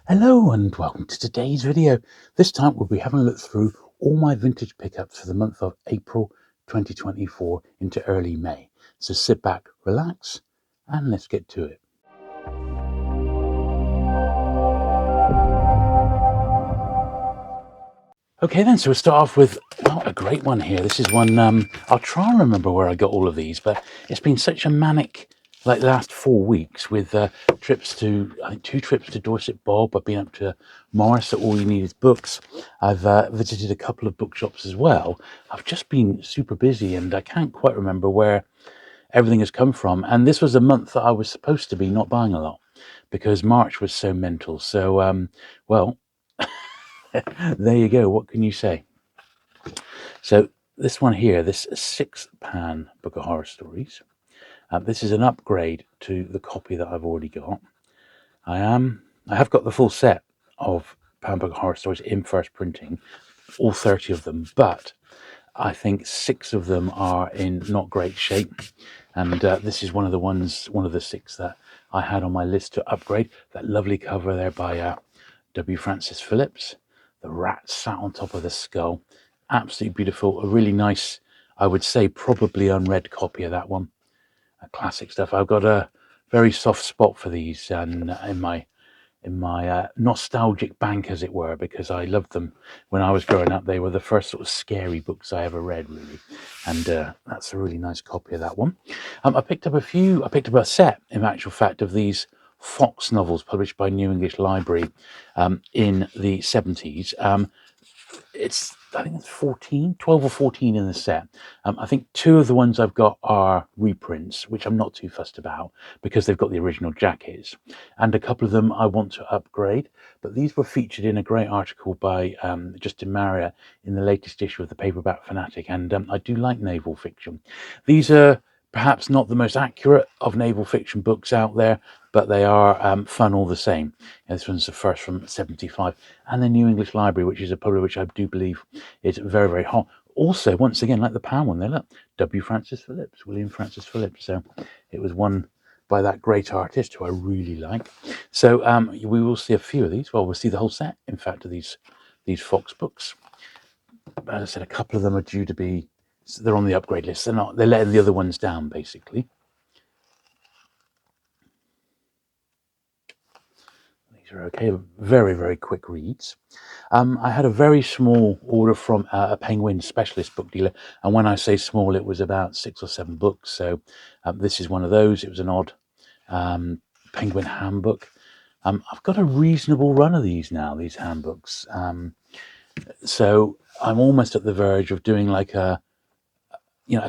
Hello and welcome to today's video. This time we'll be having a look through all my vintage pickups for the month of April 2024 into early May. So sit back, relax, and let's get to it. Okay then, so we'll start off with a great one here. This is one, I'll try and remember where I got all of these, but it's been such a manic, like the last 4 weeks with trips to, I think 2 trips to Dorset Bob. I've been up to Morris at AllYouNeedIsBooks. I've visited a couple of bookshops as well. I've just been super busy and I can't quite remember where everything has come from. And this was a month that I was supposed to be not buying a lot because March was so mental. So, well, there you go. What can you say? So this one here, this 6-pan book of horror stories. This is an upgrade to the copy that I've already got. I have got the full set of Pan Book of Horror Stories in first printing, all 30 of them, but I think 6 of them are in not great shape. And this is one of the 6 that I had on my list to upgrade. That lovely cover there by W. Francis Phillips. The rat sat on top of the skull. Absolutely beautiful. A really nice, I would say, probably unread copy of that one. Classic stuff. I've got a very soft spot for these and in my nostalgic bank, as it were, because I loved them when I was growing up. They were the first sort of scary books I ever read, really, and that's a really nice copy of that one. I picked up a set, in actual fact, of these Fox novels published by New English Library in the 70s. I think it's 12 or 14 in the set. I think 2 of the ones I've got are reprints, which I'm not too fussed about because they've got the original jackets. And a couple of them I want to upgrade. But these were featured in a great article by Justin Marriott in the latest issue of the Paperback Fanatic. And I do like naval fiction. These are perhaps not the most accurate of naval fiction books out there, but they are fun all the same. This one's the first from 75, and the New English Library, which is a publisher which I do believe is very, very hot. Also, once again, like the Pound one there, look, W. Francis Phillips, William Francis Phillips. So it was one by that great artist who I really like. So we will see a few of these. Well, we'll see the whole set, in fact, of these Fox books. As I said, a couple of them are due to be, they're on the upgrade list. They're letting the other ones down, basically. These are okay, very, very quick reads. I had a very small order from a Penguin specialist book dealer, and when I say small, it was about 6 or 7 books. So this is one of those. It was an odd Penguin handbook. I've got a reasonable run of these now, these handbooks. So I'm almost at the verge of doing like a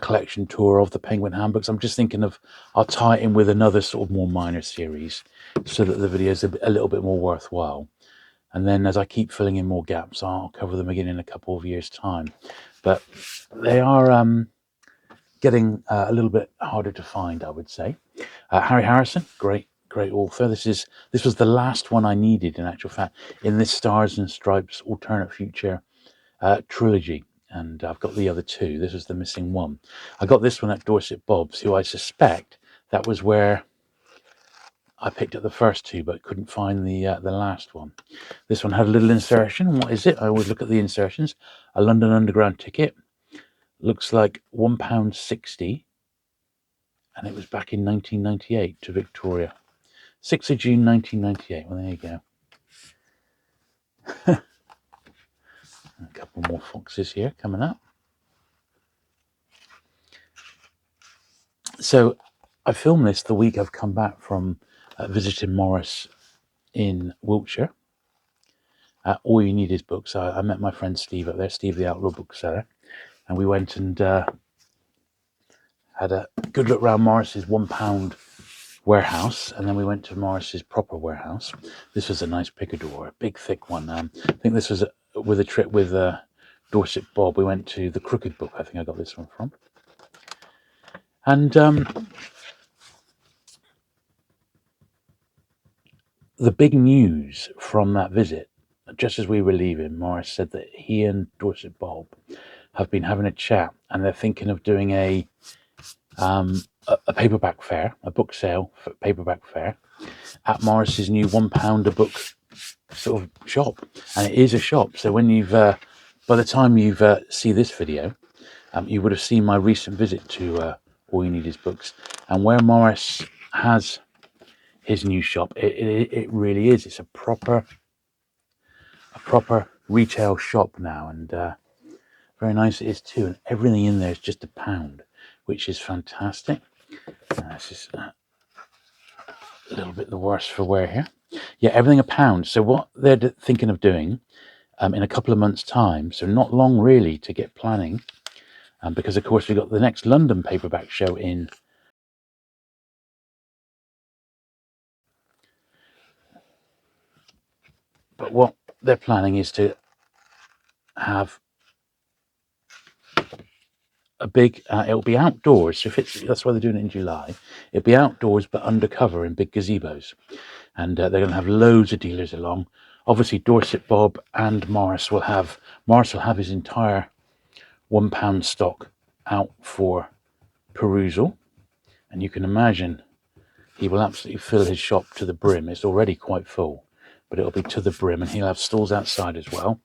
collection tour of the Penguin handbooks. I'm just thinking of, I'll tie it in with another sort of more minor series so that the videos are a little bit more worthwhile. And then as I keep filling in more gaps, I'll cover them again in a couple of years' time. But they are getting a little bit harder to find, I would say. Harry Harrison, great author. This was the last one I needed, in actual fact, in this Stars and Stripes alternate future trilogy. And I've got the other 2. This was the missing one. I got this one at Dorset Bob's, who I suspect that was where I picked up the first 2, but couldn't find the last one. This one had a little insertion. What is it? I always look at the insertions. A London Underground ticket. Looks like £1.60. And it was back in 1998 to Victoria. 6th of June 1998. Well, there you go. A couple more foxes here coming up. So I filmed this the week I've come back from visiting Morris in Wiltshire. All You Need Is Books. I met my friend Steve up there, Steve the Outlaw Bookseller, and we went and had a good look around Morris's £1 warehouse, and then we went to Morris's proper warehouse. This was a nice picador, a big thick one. I think this was with a trip with Dorset Bob. We went to the Crooked Book, I think I got this one from. And the big news from that visit, just as we were leaving, Morris said that he and Dorset Bob have been having a chat, and they're thinking of doing a paperback fair, a book sale for paperback fair at Morris's new £1 a book sort of shop, and it is a shop. So when you've by the time you've see this video, you would have seen my recent visit to All You Need Is Books, and where Morris has his new shop, it really is. It's a proper retail shop now, and very nice it is too. And everything in there is just £1, which is fantastic. This is a little bit the worse for wear here. Yeah, everything £1. So what they're thinking of doing in a couple of months' time, so not long really to get planning, because of course we've got the next London paperback show in. But what they're planning is to have a big, it'll be outdoors. So that's why they're doing it in July. It'll be outdoors, but undercover in big gazebos. And they're going to have loads of dealers along. Obviously, Dorset Bob and Morris will have his entire £1 stock out for perusal. And you can imagine he will absolutely fill his shop to the brim. It's already quite full, but it'll be to the brim, and he'll have stalls outside as well.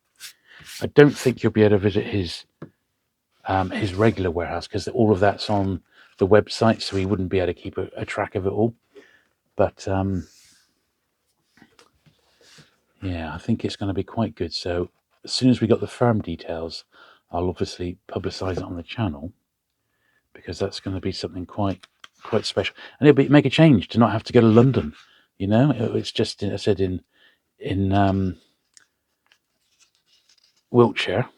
I don't think you'll be able to visit his regular warehouse because all of that's on the website, so he wouldn't be able to keep a track of it all. But yeah, I think it's going to be quite good. So as soon as we got the firm details, I'll obviously publicise it on the channel, because that's going to be something quite special, and it'll make a change to not have to go to London. You know, it's just, I said, in Wiltshire.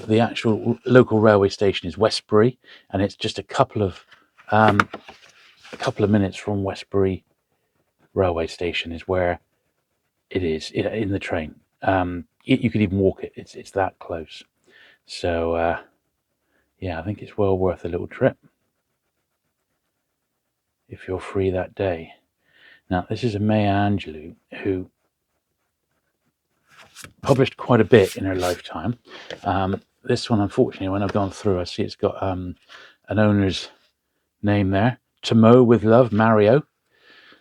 The actual local railway station is Westbury, and it's just a couple of minutes from Westbury railway station is where it is in the train. You could even walk it. It's that close. So yeah, I think it's well worth a little trip if you're free that day. Now, this is a Maya Angelou who published quite a bit in her lifetime. This one, unfortunately, when I've gone through, I see it's got an owner's name there. Tomo with love, Mario.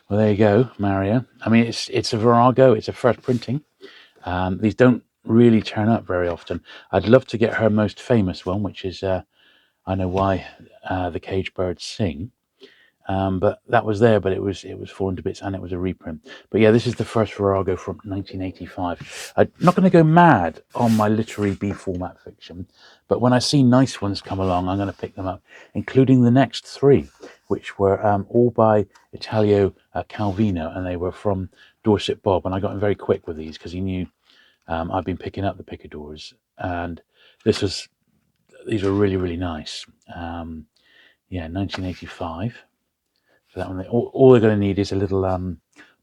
Well, there you go, Mario. I mean, it's a Virago. It's a first printing. These don't really turn up very often. I'd love to get her most famous one, which is I Know Why the Cage Birds Sing. But that was there, but it was fallen to bits, and it was a reprint. But yeah, this is the first Virago from 1985. I'm not going to go mad on my literary B format fiction, but when I see nice ones come along, I'm going to pick them up, including the next three, which were all by Italio Calvino, and they were from Dorset Bob. And I got him very quick with these because he knew I've been picking up the picadors, and these were really, really nice. Yeah, 1985. For that one, all they're going to need is a little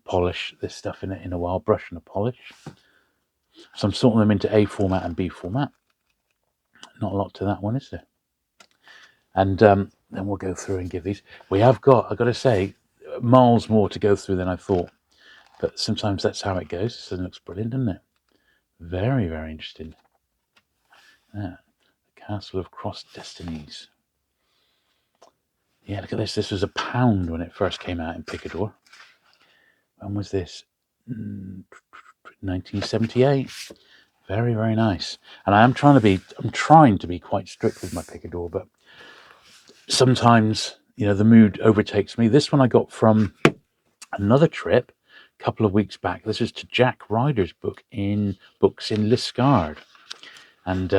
polish this stuff in a while, brush and a polish. So I'm sorting them into A format and B format. Not a lot to that one, is there? And then we'll go through and give these. We have got, I've got to say, miles more to go through than I thought. But sometimes that's how it goes. This looks brilliant, doesn't it? Very, very interesting. Yeah. The Castle of Crossed Destinies. Yeah, look at this. This was £1 when it first came out in Picador. When was this? 1978. Very, very nice. And I'm trying to be quite strict with my Picador, but sometimes, the mood overtakes me. This one I got from another trip a couple of weeks back. This is to Jack Ryder's books in Liskeard. And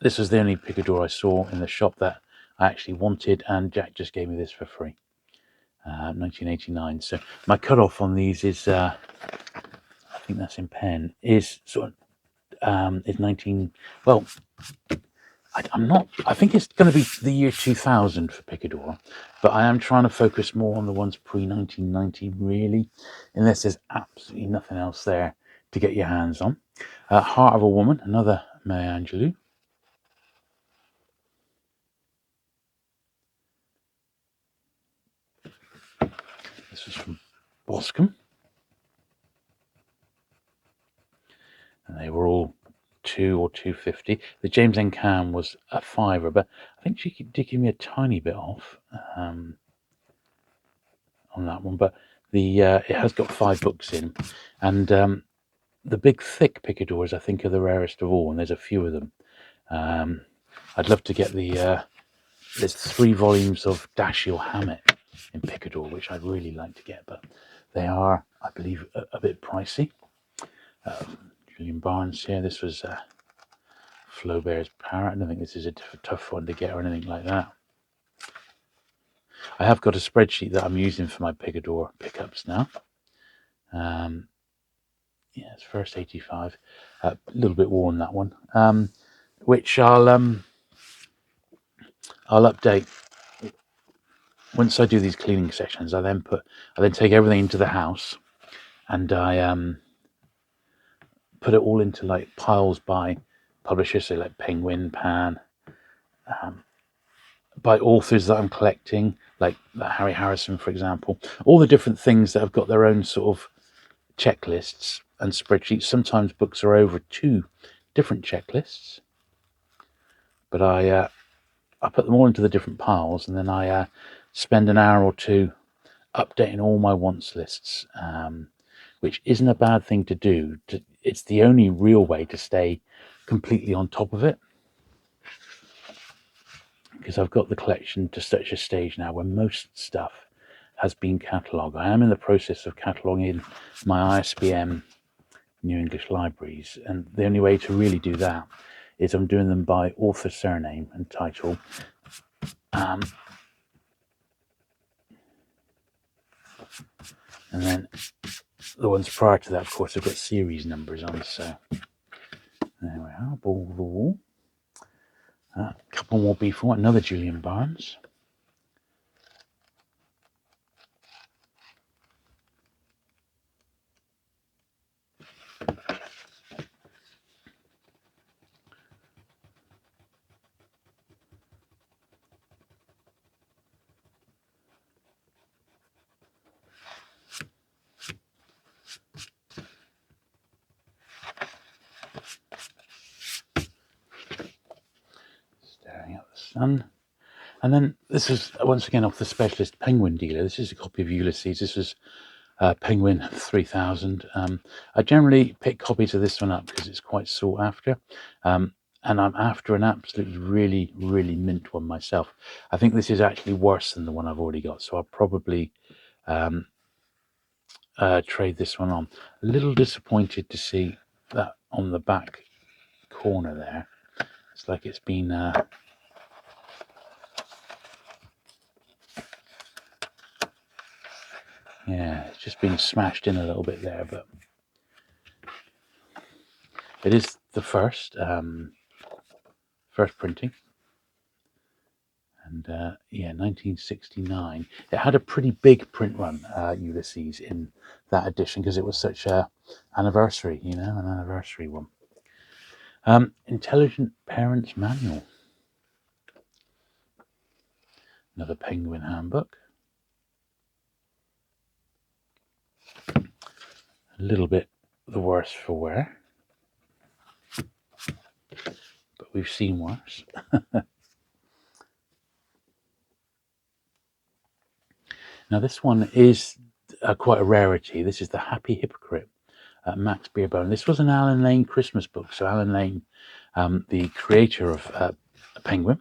this was the only Picador I saw in the shop that I actually wanted, and Jack just gave me this for free. 1989. So my cutoff on these is, I think that's in pen, is sort of is 19. Well, I'm not. I think it's going to be the year 2000 for Picador, but I am trying to focus more on the ones pre-1990, really, unless there's absolutely nothing else there to get your hands on. Heart of a Woman, another Maya Angelou. This was from Boscombe. And they were all £2 or £2.50. The James N. Cam was a £5, but I think she did give me a tiny bit off on that one. But it has got 5 books in, and the big thick picadors I think are the rarest of all, and there's a few of them. I'd love to get there's 3 volumes of Dashiell Hammett in picador, which I'd really like to get, but they are, I believe, a bit pricey. Julian Barnes here. This was Flaubert's Parrot. I don't think this is a tough one to get or anything like that. I have got a spreadsheet that I'm using for my picador pickups now. Yeah, it's first 85. A little bit worn, that one. Which I'll update once I do these cleaning sessions. I then take everything into the house, and I put it all into like piles by publishers, so like Penguin, Pan, by authors that I'm collecting, like Harry Harrison, for example. All the different things that have got their own sort of checklists and spreadsheets. Sometimes books are over 2 different checklists, but I put them all into the different piles, and then I spend an hour or 2 updating all my wants lists, which isn't a bad thing to do. It's the only real way to stay completely on top of it, because I've got the collection to such a stage now where most stuff has been catalogued. I am in the process of cataloguing my ISBN New English Libraries, and the only way to really do that is I'm doing them by author surname and title. And then the ones prior to that, of course, have got series numbers on. So there we are, Ball the Wall. A couple more before, another Julian Barnes. Staring at the sun. And then this is once again off the specialist Penguin dealer. This is a copy of Ulysses. This was Penguin 3000. I generally pick copies of this one up because it's quite sought after. And I'm after an absolutely really mint one myself. I think this is actually worse than the one I've already got, so I'll probably trade this one on. A little disappointed to see that on the back corner there. It's like it's been yeah, it's just been smashed in a little bit there, but it is the first printing, and yeah, 1969. It had a pretty big print run, Ulysses, in that edition because it was such a anniversary, an anniversary one. Intelligent Parents Manual, another Penguin handbook. A little bit the worse for wear, but we've seen worse. Now this one is quite a rarity. This is The Happy Hypocrite, Max Beerbohm. This was an Alan Lane Christmas book. So Alan Lane, the creator of Penguin,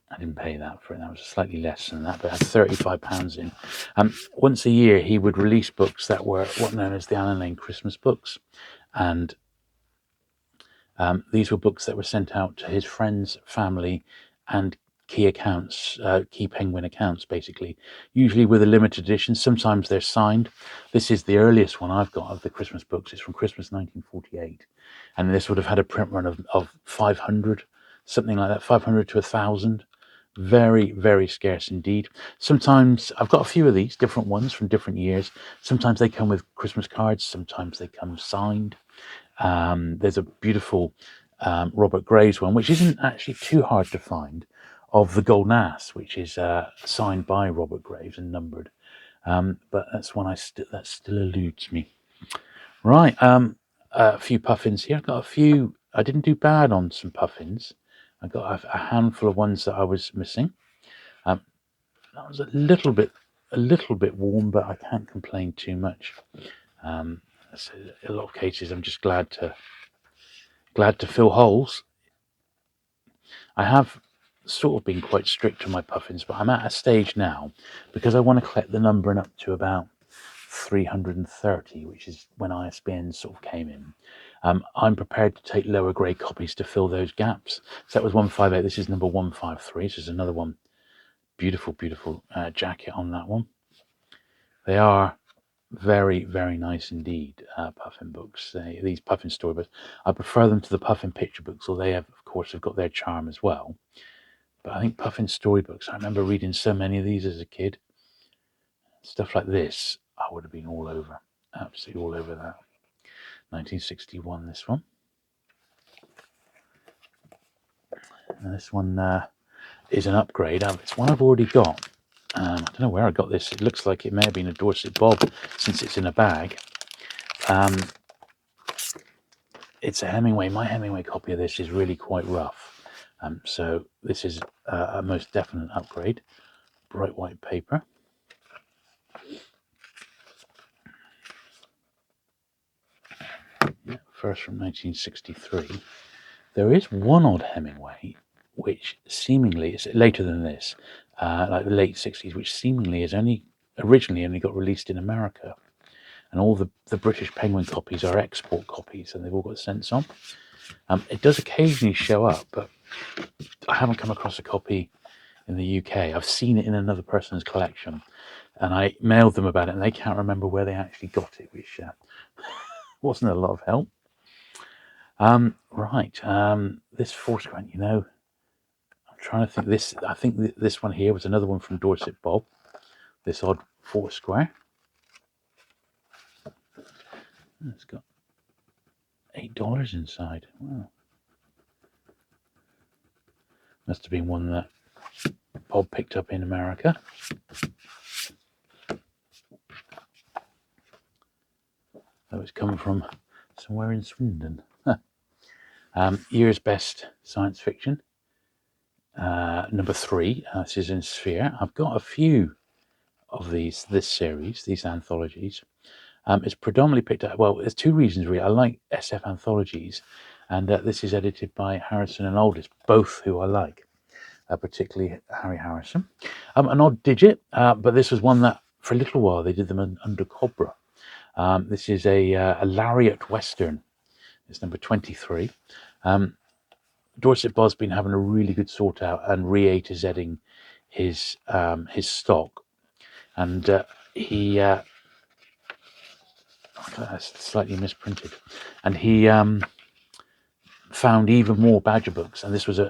I didn't pay that for it. That was slightly less than that, but it had £35 in. Once a year, he would release books that were what known as the Alan Lane Christmas books, and these were books that were sent out to his friends, family, and key accounts, key Penguin accounts, basically, usually with a limited edition. Sometimes they're signed. This is the earliest one I've got of the Christmas books. It's from Christmas 1948, and this would have had a print run of 500, something like that, 500 to 1,000. Very, very scarce indeed. Sometimes I've got a few of these different ones from different years. Sometimes they come with Christmas cards, sometimes they come signed. There's a beautiful Robert Graves one, which isn't actually too hard to find, of The Golden Ass, which is signed by Robert Graves and numbered. But that's one that still eludes me. Right, a few puffins here. I've got a few. I didn't do bad on some puffins. I got a handful of ones that I was missing. That was a little bit a little bit worn, but I can't complain too much. So in a lot of cases, I'm just glad to fill holes. I have sort of been quite strict on my puffins, but I'm at a stage now because I want to collect the numbering up to about 330, which is when ISBN sort of came in. I'm prepared to take lower grade copies to fill those gaps. So that was 158. This is number 153. This is another one. Beautiful, beautiful jacket on that one. They are very, very nice indeed, puffin books. These puffin storybooks. I prefer them to the puffin picture books, although they have, of course, have got their charm as well. But I think puffin storybooks, I remember reading so many of these as a kid. Stuff like this, I would have been all over. Absolutely all over that. 1961, this one. And this one is an upgrade. It's one I've already got. I don't know where I got this. It looks like it may have been a Dorset Bob since it's in a bag. It's a Hemingway. My Hemingway copy of this is really quite rough. So this is a most definite upgrade. Bright white paper. First from 1963. There is one odd Hemingway, which seemingly is later than this, like the late 60s, which seemingly is originally only got released in America. And all the British Penguin copies are export copies, and they've all got cents on. It does occasionally show up, but I haven't come across a copy in the UK. I've seen it in another person's collection, and I mailed them about it, and they can't remember where they actually got it, which wasn't a lot of help. This Foursquare, I'm trying to think. I think this one here was another one from Dorset Bob. This odd Foursquare. It's got $8 inside. Wow. Must have been one that Bob picked up in America. That was coming from somewhere in Swindon. Year's Best Science Fiction. Number 3. This is in Sphere. I've got a few of this series, these anthologies. It's predominantly picked up. Well, there's two reasons really. I like SF anthologies, and this is edited by Harrison and Aldis, both who I like, particularly Harry Harrison. An odd digit, but this was one that for a little while they did them under Cobra. This is a Lariat Western. It's number 23. Dorset Bob's been having a really good sort out and re-A to Zing his stock, and he that's slightly misprinted, and he found even more Badger books, and this was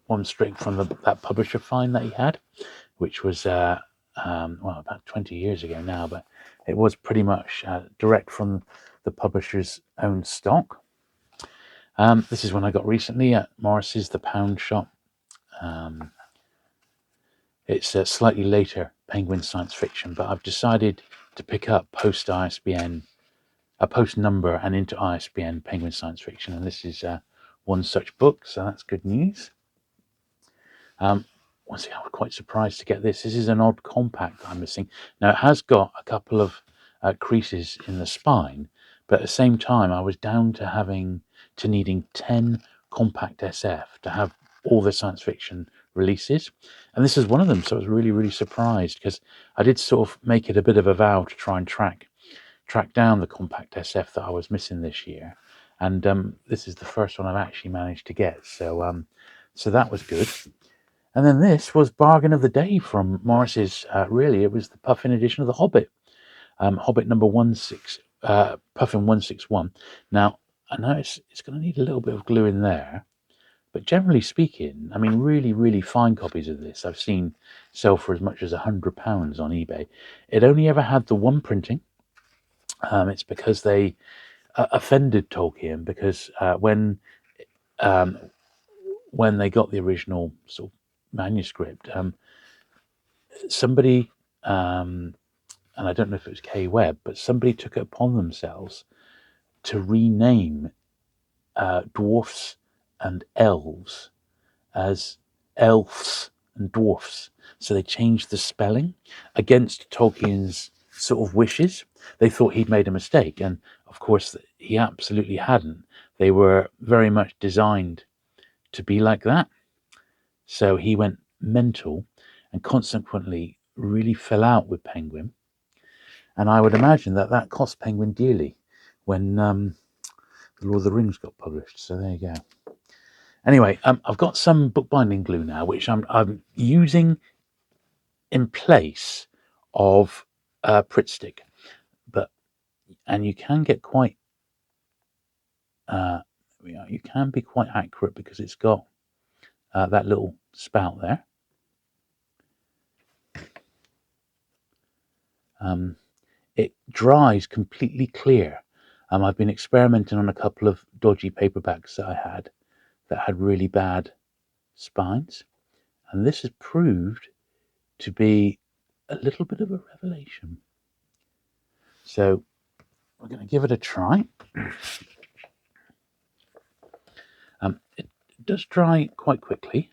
one straight from that publisher find that he had, which was about 20 years ago now, but it was pretty much direct from the publisher's own stock. This is one I got recently at Morris's, the Pound Shop. It's a slightly later Penguin science fiction, but I've decided to pick up post ISBN, a post number and into ISBN Penguin science fiction, and this is one such book, so that's good news. Once again, I was quite surprised to get this. This is an odd compact I'm missing. Now, it has got a couple of creases in the spine, but at the same time, I was down to needing 10 compact SF to have all the science fiction releases. And this is one of them, so I was really, really surprised, because I did sort of make it a bit of a vow to try and track down the compact SF that I was missing this year. And this is the first one I've actually managed to get. So that was good. And then this was bargain of the day from Morris's. Really, it was the Puffin edition of the Hobbit. Hobbit number 16, Puffin 161. Now, I know it's going to need a little bit of glue in there, but generally speaking, I mean, really, really fine copies of this I've seen sell for as much as £100 on eBay. It only ever had the one printing. It's because they offended Tolkien, because when they got the original sort of manuscript, somebody, and I don't know if it was Kay Webb, but somebody took it upon themselves to rename dwarfs and elves as elves and dwarfs. So they changed the spelling against Tolkien's sort of wishes. They thought he'd made a mistake, and of course he absolutely hadn't. They were very much designed to be like that. So he went mental and consequently really fell out with Penguin. And I would imagine that that cost Penguin dearly when the Lord of the Rings got published. So there you go. Anyway, I've got some bookbinding glue now, which I'm using in place of Pritt stick, and you can get quite you can be quite accurate because it's got that little spout there. It dries completely clear. I've been experimenting on a couple of dodgy paperbacks that I had that had really bad spines, and this has proved to be a little bit of a revelation. So we're going to give it a try. It does dry quite quickly.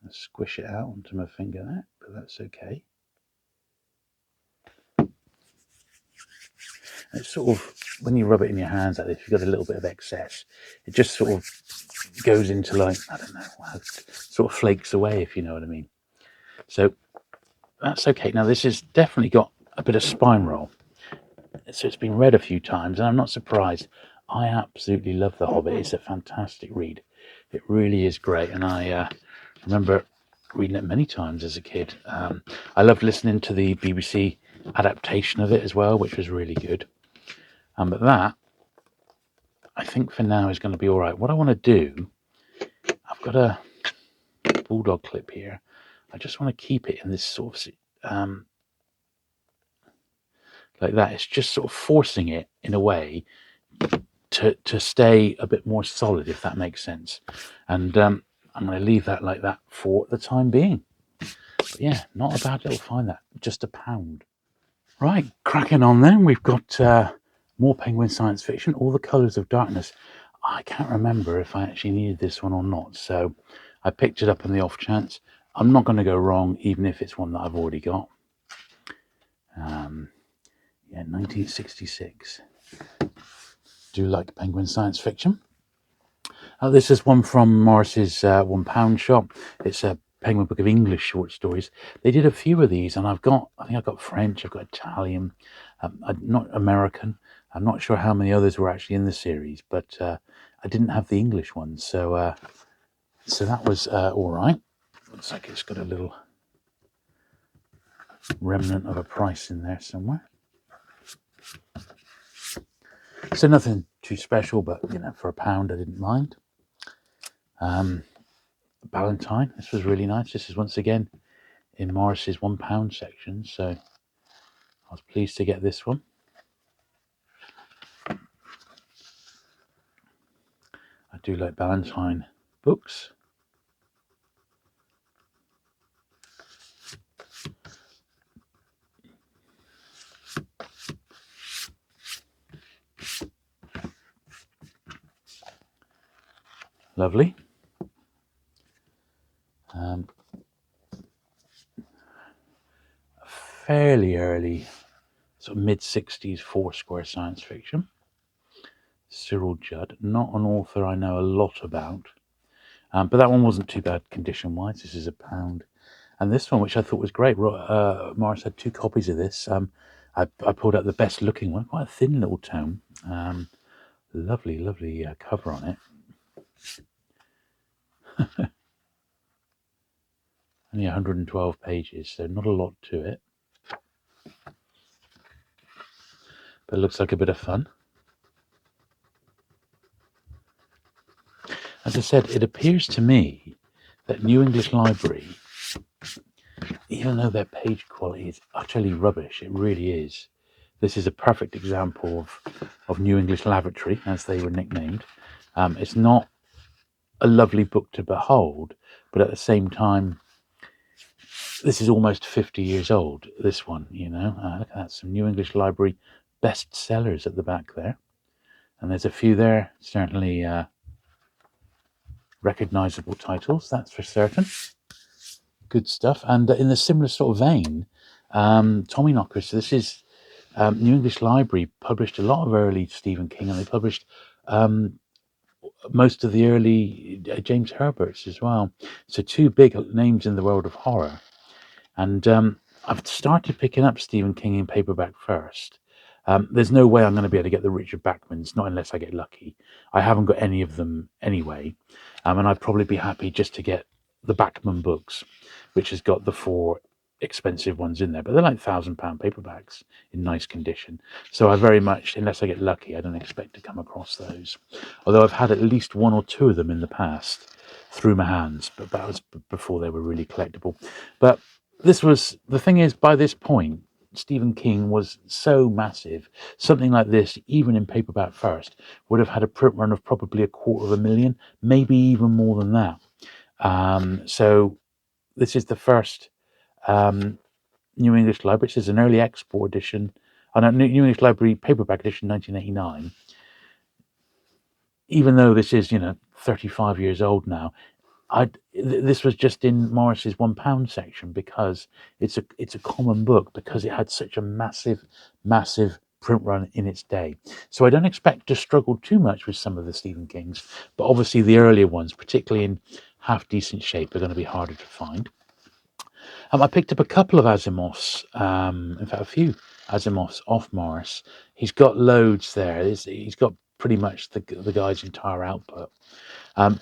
I'll squish it out onto my finger there, but that's okay. It's sort of, when you rub it in your hands like this, you've got a little bit of excess. It just sort of goes into, like, I don't know, sort of flakes away, if you know what I mean. So that's okay. Now this has definitely got a bit of spine roll. So it's been read a few times, and I'm not surprised. I absolutely love The Hobbit. It's a fantastic read. It really is great, and I remember reading it many times as a kid. I loved listening to the BBC adaptation of it as well, which was really good. But that, I think for now, is going to be all right. What I want to do, I've got a bulldog clip here. I just want to keep it in this sort of like that. It's just sort of forcing it in a way to stay a bit more solid, if that makes sense. And I'm going to leave that like that for the time being. But yeah, not a bad little find, that. Just £1. Right, cracking on then. We've got more Penguin science fiction, All the Colours of Darkness. I can't remember if I actually needed this one or not, so I picked it up on the off chance. I'm not going to go wrong, even if it's one that I've already got. Yeah, 1966. Do like Penguin science fiction. This is one from Morris's £1 shop. It's a Penguin book of English short stories. They did a few of these, and I think I've got French, I've got Italian, not American. I'm not sure how many others were actually in the series, but I didn't have the English ones, so that was all right. Looks like it's got a little remnant of a price in there somewhere. So nothing too special, but for £1 I didn't mind. Valentine, this was really nice. This is once again in Morris's £1 section, so I was pleased to get this one. I do like Valentine books. Lovely. Fairly early, sort of mid-60s Foursquare science fiction. Cyril Judd, not an author I know a lot about, but that one wasn't too bad condition-wise. This is £1. And this one, which I thought was great, Morris had 2 copies of this. I pulled out the best-looking one, quite a thin little tome. Lovely, lovely cover on it. Only 112 pages, so not a lot to it. But it looks like a bit of fun. As I said, it appears to me that New English Library, even though their page quality is utterly rubbish, it really is. This is a perfect example of New English Lavatory, as they were nicknamed. It's not a lovely book to behold, but at the same time, this is almost 50 years old, this one, Look at that, some New English Library bestsellers at the back there. And there's a few there, certainly recognisable titles, that's for certain. Good stuff. And in a similar sort of vein, Tommyknockers. So this is New English Library published a lot of early Stephen King, and they published most of the early James Herberts as well. So two big names in the world of horror. And I've started picking up Stephen King in paperback first. There's no way I'm going to be able to get the Richard Bachmans, not unless I get lucky. I haven't got any of them anyway. And I'd probably be happy just to get the Bachman books, which has got the 4 expensive ones in there. But they're like £1,000 paperbacks in nice condition. So I very much, unless I get lucky, I don't expect to come across those. Although I've had at least 1 or 2 of them in the past through my hands, but that was before they were really collectible. But this was, the thing is, by this point, Stephen King was so massive. Something like this, even in paperback first, would have had a print run of probably 250,000, maybe even more than that. So this is the first New English Library. This is an early export edition, New English Library paperback edition, 1989. Even though this is, 35 years old now, this was just in Morris's £1 section because it's a common book, because it had such a massive print run in its day. So I don't expect to struggle too much with some of the Stephen Kings, but obviously the earlier ones, particularly in half decent shape, are going to be harder to find. I picked up a couple of Asimovs, in fact a few Asimovs off Morris. He's got loads there. He's got pretty much the guy's entire output.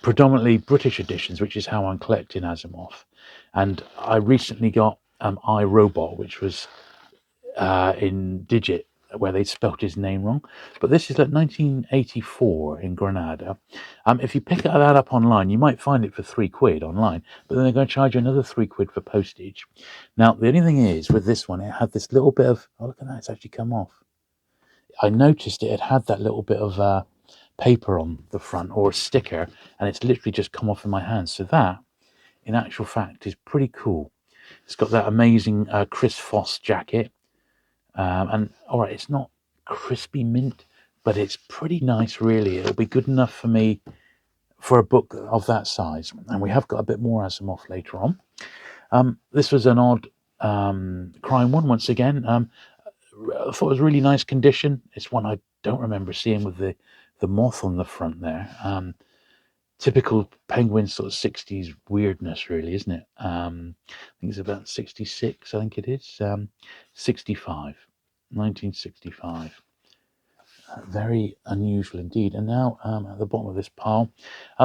Predominantly British editions, which is how I'm collecting Asimov. And I recently got I, Robot, which was in digit, where they spelt his name wrong. But this is like 1984 in Granada. If you pick that up online, you might find it for £3 online, but then they're going to charge you another £3 for postage. Now, the only thing is, with this one, it had this little bit of, oh, look at that, it's actually come off. I noticed it had that little bit of paper on the front, or a sticker, and it's literally just come off in my hand. So that, in actual fact, is pretty cool. It's got that amazing Chris Foss jacket, and all right, it's not crispy mint, but it's pretty nice, really. It'll be good enough for me for a book of that size. And we have got a bit more Asimov later on. This was an odd crime one, once again. I thought it was really nice condition. It's one I don't remember seeing with the moth on the front there. Typical Penguin sort of 60s weirdness, really, isn't it? I think it's about 66, I think it is. 1965. Very unusual indeed. And now at the bottom of this pile,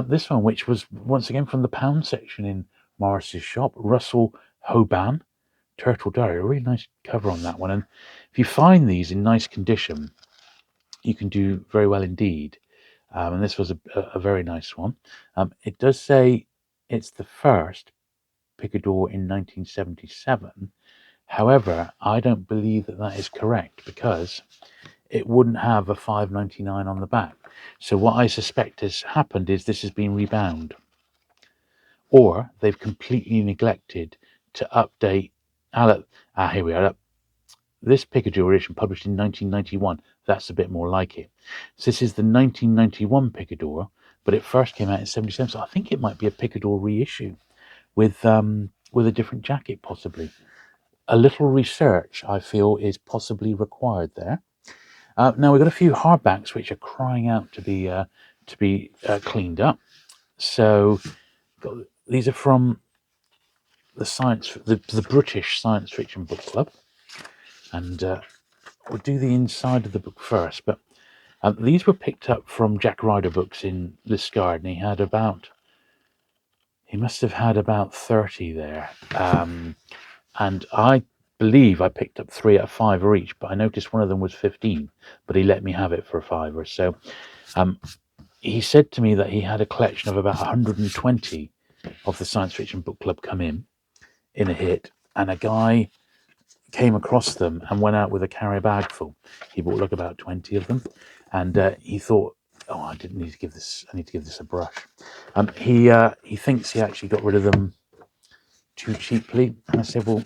this one, which was once again from the pound section in Morris's shop, Russell Hoban, Turtle Diary. A really nice cover on that one. And if you find these in nice condition, you can do very well indeed. And this was a very nice one. It does say it's the first Picador in 1977. However, I don't believe that is correct, because it wouldn't have a $5.99 on the back. So what I suspect has happened is this has been rebound, or they've completely neglected to update. Here we are. This Picador edition, published in 1991, that's a bit more like it. So this is the 1991 Picador, but it first came out in 77, so I think it might be a Picador reissue with a different jacket, possibly. A little research, I feel, is possibly required there. Now we've got a few hardbacks which are crying out to be cleaned up. So these are from the British Science Fiction Book Club. And we'll do the inside of the book first, but these were picked up from Jack Ryder Books in Liskeard, and he must have had about 30 there. And I believe I picked up 3 out of 5 each, but I noticed one of them was 15, but he let me have it for a £5. So he said to me that he had a collection of about 120 of the Science Fiction Book Club come in a hit, and a guy came across them and went out with a carrier bag full. He bought like about 20 of them, and he thought, oh, I need to give this a brush. He thinks he actually got rid of them too cheaply, and I said, well,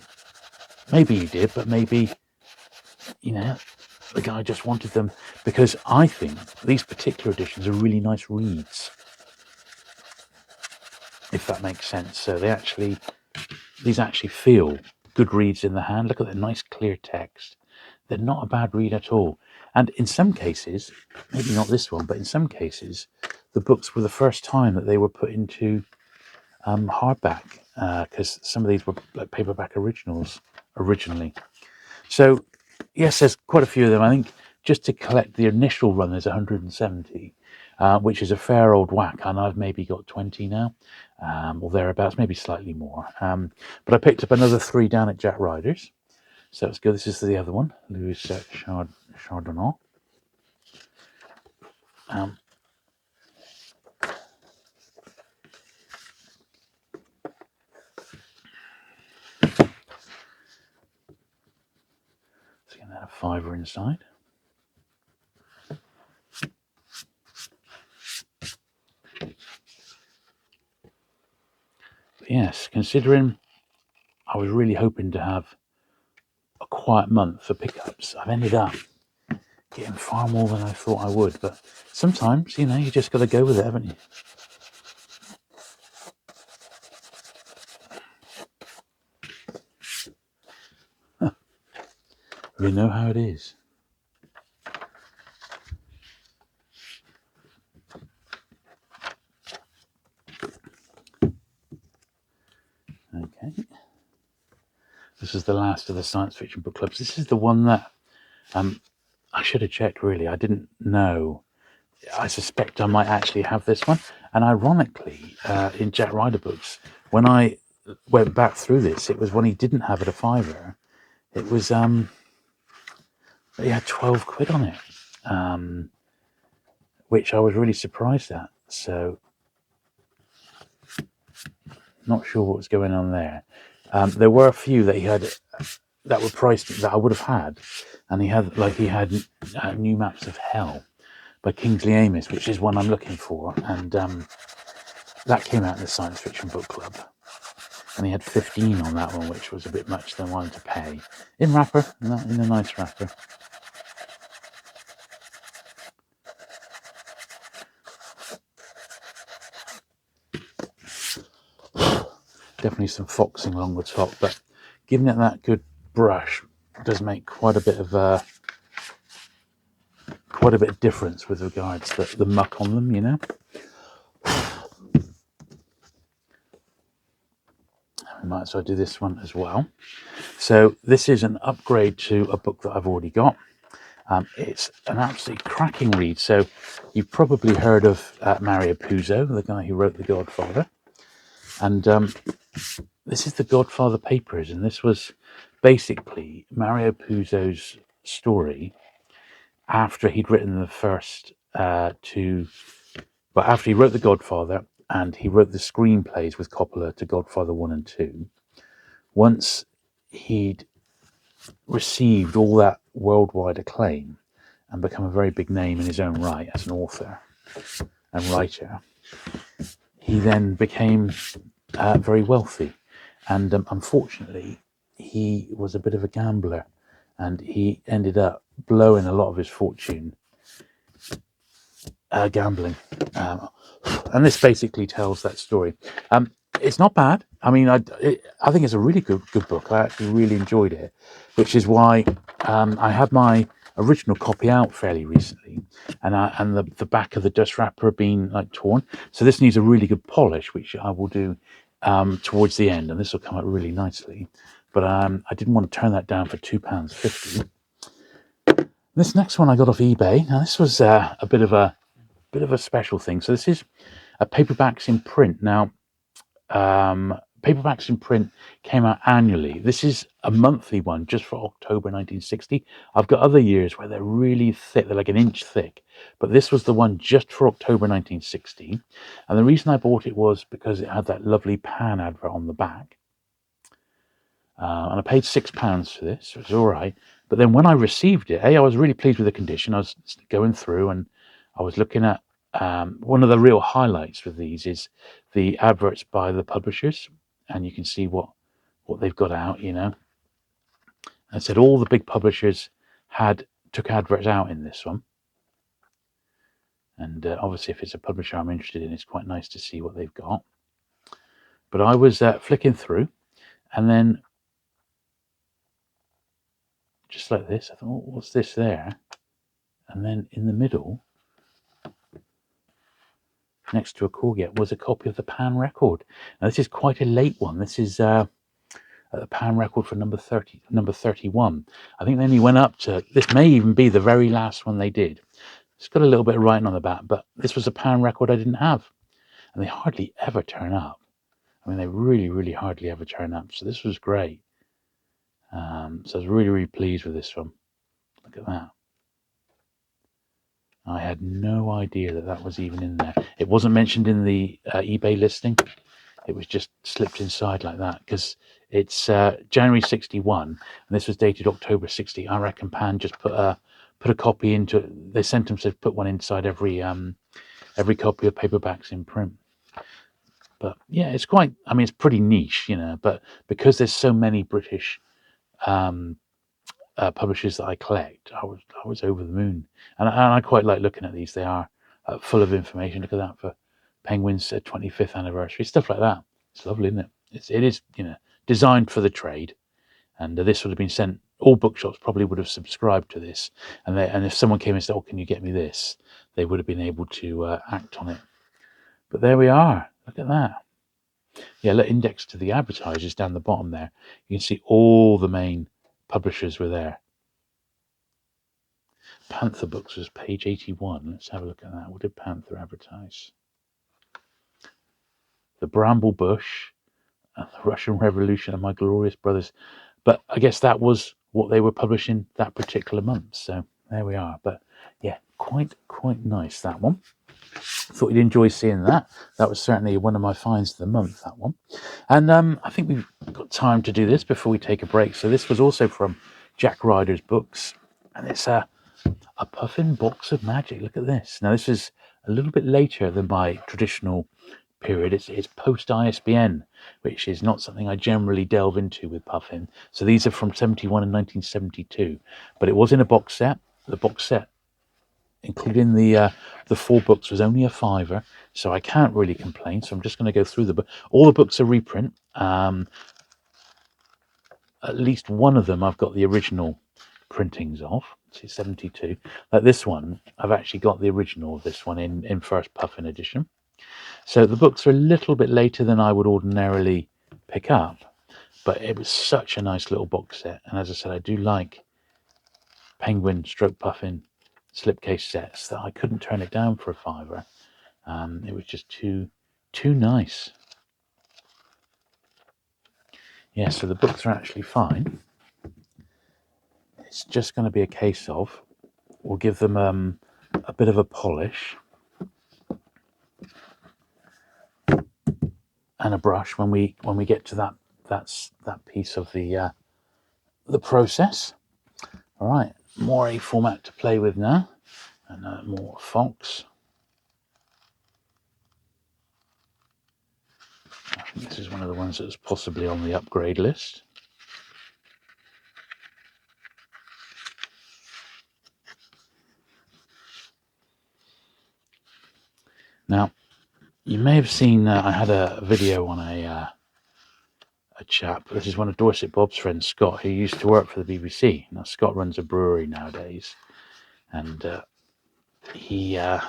maybe he did, but maybe the guy just wanted them, because I think these particular editions are really nice reads. if that makes sense. So these actually feel good reads in the hand. Look at the nice clear text. They're not a bad read at all. And in some cases, maybe not this one, but in some cases, the books were the first time that they were put into hardback, because some of these were like paperback originals originally. So yes, there's quite a few of them. I think just to collect the initial run, there's 170, which is a fair old whack, and I've maybe got 20 now, or thereabouts, maybe slightly more. But I picked up another 3 down at Jack Ryder's. So let's go. This is the other one, Louis Chardonnay. So again, that a fiver inside. But yes, considering I was really hoping to have a quiet month for pickups, I've ended up getting far more than I thought I would. But sometimes, you know, you just got to go with it, haven't you? You know how it is. Okay. This is the last of the science fiction book clubs. This is the one that I should have checked, really. I didn't know. I suspect I might actually have this one. And ironically, in Jack Ryder books, when I went back through this, it was when he didn't have it a fiver. It was, he had 12 quid on it, which I was really surprised at. So, not sure what was going on there. There were a few that he had that were priced that I would have had, and he had New Maps of Hell by Kingsley Amis, which is one I'm looking for, and that came out in the Science Fiction Book Club, and he had 15 on that one, which was a bit much than I wanted to pay. In wrapper, in a nice wrapper. Definitely some foxing along the top, but giving it that good brush does make quite a bit of difference with regards to the muck on them, you know. We might as well do this one as well. So this is an upgrade to a book that I've already got. It's an absolutely cracking read. So you've probably heard of Mario Puzo, the guy who wrote The Godfather. And this is The Godfather Papers. And this was basically Mario Puzo's story after he'd written the first after he wrote The Godfather and he wrote the screenplays with Coppola to Godfather 1 and 2. Once he'd received all that worldwide acclaim and become a very big name in his own right as an author and writer, he then became very wealthy. And unfortunately, he was a bit of a gambler, and he ended up blowing a lot of his fortune gambling. And this basically tells that story. It's not bad. I mean, I think it's a really good book. I actually really enjoyed it, which is why I had my original copy out fairly recently, and the back of the dust wrapper been like torn. So this needs a really good polish, which I will do towards the end, and this will come out really nicely. But I didn't want to turn that down for £2.50. This next one I got off eBay. Now this was a bit of a special thing. So this is a Paperbacks in print. Now, Paperbacks in print came out annually. This is a monthly one just for October 1960. I've got other years where they're really thick. They're like an inch thick. But this was the one just for October 1960. And the reason I bought it was because it had that lovely Pan advert on the back. And I paid £6 for this. So it was all right. But then when I received it, I was really pleased with the condition. I was going through and I was looking at one of the real highlights with these is the adverts by the publishers, and you can see what they've got out, you know. I said all the big publishers took adverts out in this one, and obviously if it's a publisher I'm interested in, it's quite nice to see what they've got. But I was flicking through, and then just like this, I thought, oh, what's this there? And then in the middle, next to a corget, was a copy of the Pan record. Now this is quite a late one. This is the Pan record for number 31. I think they only went up to, this may even be the very last one they did. It's got a little bit of writing on the back, but this was a Pan record I didn't have. And they hardly ever turn up. I mean, they really, really hardly ever turn up. So this was great. So I was really, really pleased with this one. Look at that. I had no idea that that was even in there. It wasn't mentioned in the eBay listing. It was just slipped inside like that because it's January 61 and this was dated October 60. I reckon Pan just put a copy into it. They sent them to put one inside every copy of Paperbacks in print. But yeah, it's quite, I mean, it's pretty niche, you know, but because there's so many British publishers that I collect, I was over the moon. And I quite like looking at these. They are full of information. Look at that for Penguin's 25th anniversary, stuff like that. It's lovely, isn't it? It is, you know, designed for the trade. And this would have been sent, all bookshops probably would have subscribed to this. And if someone came and said, oh, can you get me this? They would have been able to act on it. But there we are. Look at that. Yeah, look, indexed to the advertisers down the bottom there. You can see all the main publishers were there. Panther Books was page 81. Let's have a look at that. What did Panther advertise? The Bramble Bush, and the Russian Revolution, and My Glorious Brothers. But I guess that was what they were publishing that particular month. So there we are. But yeah, quite nice, that one. Thought you'd enjoy seeing that. That was certainly one of my finds of the month, that one. And I think we've got time to do this before we take a break. So this was also from Jack Ryder's books. And it's a puffin box of magic. Look at this. Now this is a little bit later than my traditional period. It's post ISBN, which is not something I generally delve into with Puffin. So these are from 71 and 1972, but it was in a box set. The box set, including the 4 books, was only a £5, so I can't really complain. So I'm just going to go through the book. All the books are reprint. At least one of them I've got the original printings of. See, 72. Like this one, I've actually got the original of this one in first Puffin edition. So the books are a little bit later than I would ordinarily pick up, but it was such a nice little box set. And as I said, I do like Penguin stroke Puffin slipcase sets that I couldn't turn it down for a £5. It was just too nice. Yeah, so the books are actually fine. It's just going to be a case of, we'll give them a bit of a polish and a brush when we get to that piece of the process. All right, more A format to play with now, and more Fox. I think this is one of the ones that was possibly on the upgrade list. Now, you may have seen I had a video on a chap. This is one of Dorset Bob's friends, Scott, who used to work for the BBC. Now, Scott runs a brewery nowadays, and I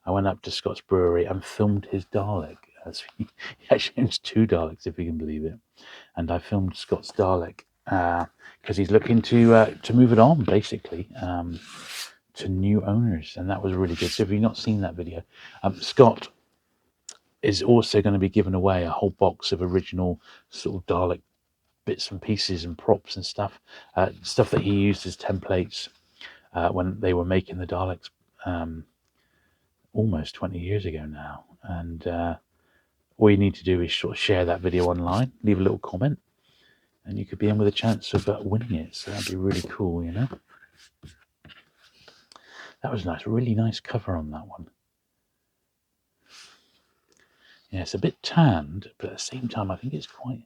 went up to Scott's brewery and filmed his Dalek. He actually owns 2 Daleks, if you can believe it. And I filmed Scott's Dalek because he's looking to move it on, basically, to new owners, and that was really good. So if you've not seen that video, Scott is also going to be giving away a whole box of original sort of Dalek bits and pieces and props and stuff that he used as templates when they were making the Daleks almost 20 years ago now. And all you need to do is sort of share that video online, leave a little comment, and you could be in with a chance of winning it. So that'd be really cool, you know. That was nice, really nice cover on that one. Yeah, it's a bit tanned, but at the same time, I think it's quite,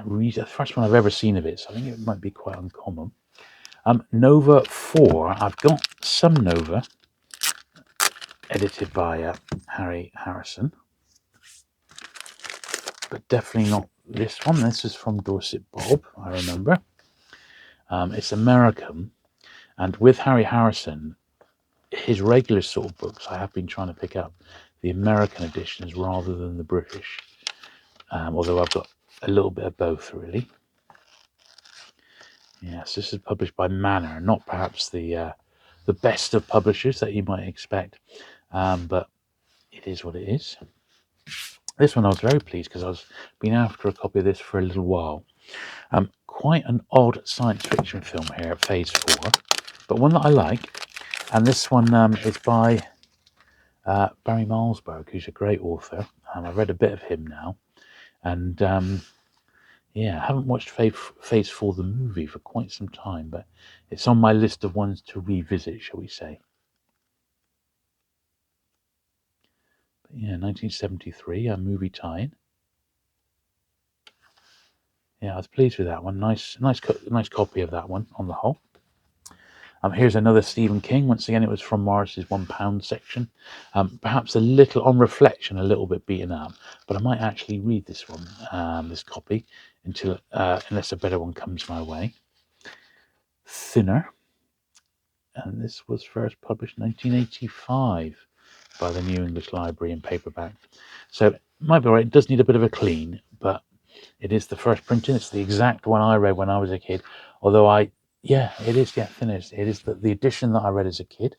really the first one I've ever seen of it, so I think it might be quite uncommon. Nova 4, I've got some Nova, edited by Harry Harrison. but definitely not this one. This is from Dorset Bob, I remember. It's American, and with Harry Harrison, his regular sort of books, I have been trying to pick up the American editions rather than the British, although I've got a little bit of both, really. Yes, this is published by Manor, not perhaps the best of publishers that you might expect, but it is what it is. This one I was very pleased because I was been after a copy of this for a little while. Quite an odd science fiction film here at Phase 4, but one that I like. And this one is by Barry Malzberg, who's a great author. I've read a bit of him now. And yeah, I haven't watched Phase 4, the movie, for quite some time, but it's on my list of ones to revisit, shall we say. But yeah, 1973, a movie tie-in. Yeah, I was pleased with that one. Nice copy of that one on the whole. Here's another Stephen King. Once again, it was from Morris's £1 section. Perhaps a little, on reflection, a little bit beaten up, but I might actually read this one, this copy, until unless a better one comes my way. Thinner, and this was first published in 1985 by the New English Library in paperback. So it might be right. It does need a bit of a clean, but it is the first printing. It's the exact one I read when I was a kid. Although yeah, it is. Yeah, Thinner. It is the edition that I read as a kid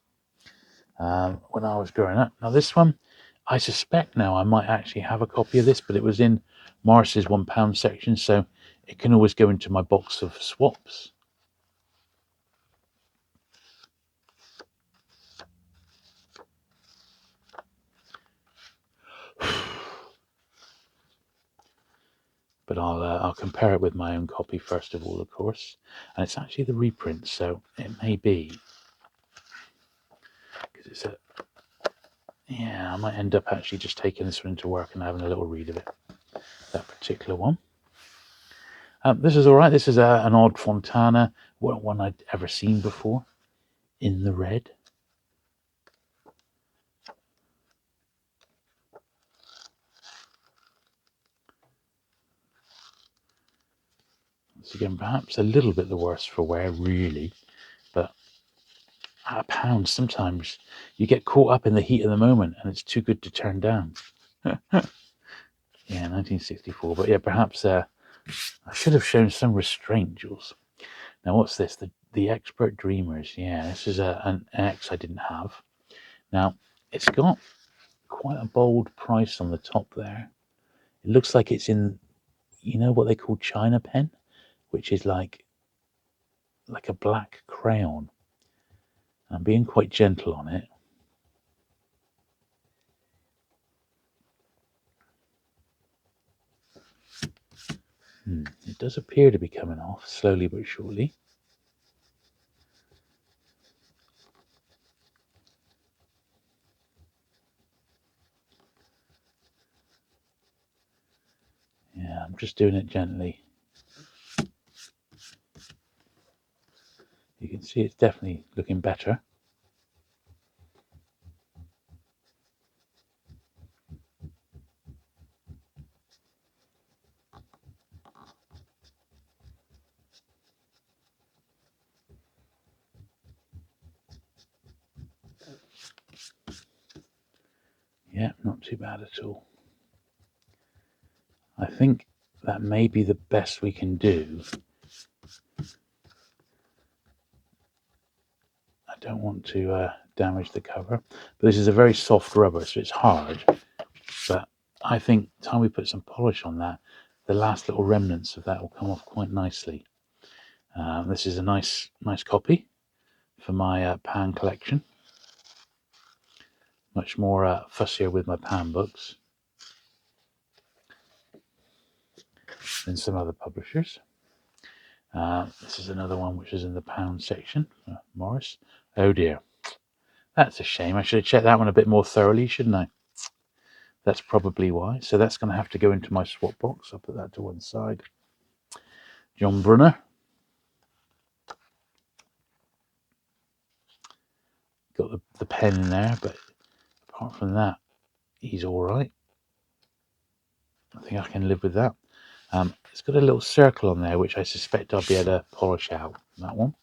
when I was growing up. Now this one, I suspect now I might actually have a copy of this, but it was in Morris's £1 section, so it can always go into my box of swaps. But I'll compare it with my own copy first of all, of course. And it's actually the reprint, so it may be, because it's a, yeah, I might end up actually just taking this one into work and having a little read of it, that particular one. This is all right. This is an odd Fontana, one I'd ever seen before, in the red. Once again, perhaps a little bit the worse for wear, really, but at £1, sometimes you get caught up in the heat of the moment and it's too good to turn down. Yeah, 1964. But yeah, perhaps I should have shown some restraint, Jules. Now, what's this? The Expert Dreamers. Yeah, this is an X I didn't have. Now, it's got quite a bold price on the top there. It looks like it's in, you know what they call China pen, which is like a black crayon. I'm being quite gentle on it. It does appear to be coming off, slowly but surely. Yeah, I'm just doing it gently. You can see it's definitely looking better. Yeah, not too bad at all. I think that may be the best we can do. I don't want to damage the cover, but this is a very soft rubber, so it's hard. But I think time we put some polish on that, the last little remnants of that will come off quite nicely. This is a nice copy for my pan collection. Much more fussier with my pan books than some other publishers. This is another one which is in the pound section, Morris. Oh dear, that's a shame. I should have checked that one a bit more thoroughly, shouldn't I? That's probably why. So that's going to have to go into my swap box. I'll put that to one side. John Brunner. Got the pen in there, but apart from that, he's all right. I think I can live with that. It's got a little circle on there, which I suspect I'll be able to polish out. That one.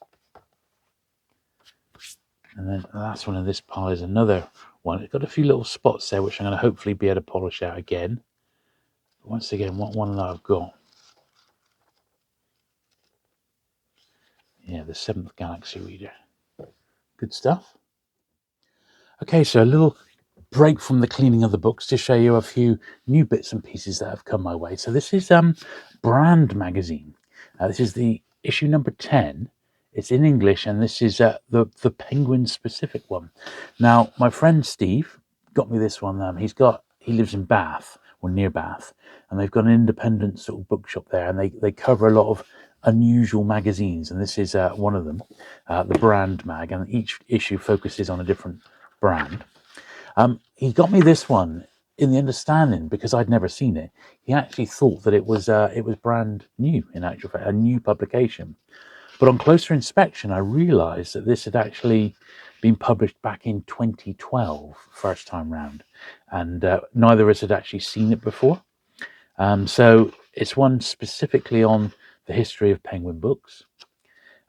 And then the last one in this pile is another one. It's got a few little spots there, which I'm going to hopefully be able to polish out again. But once again, what one that I've got? Yeah, the 7th Galaxy Reader. Good stuff. Okay, so a little break from the cleaning of the books to show you a few new bits and pieces that have come my way. So this is Brand magazine. This is the issue number 10. It's in English, and this is the Penguin specific one. Now, my friend Steve got me this one. He lives in Bath, or near Bath, and they've got an independent sort of bookshop there, and they cover a lot of unusual magazines, and this is one of them, the Brand mag, and each issue focuses on a different brand. He got me this one in the understanding, because I'd never seen it. He actually thought that it was brand new, in actual fact, a new publication. But on closer inspection, I realised that this had actually been published back in 2012, first time round, and neither of us had actually seen it before. So it's one specifically on the history of Penguin books.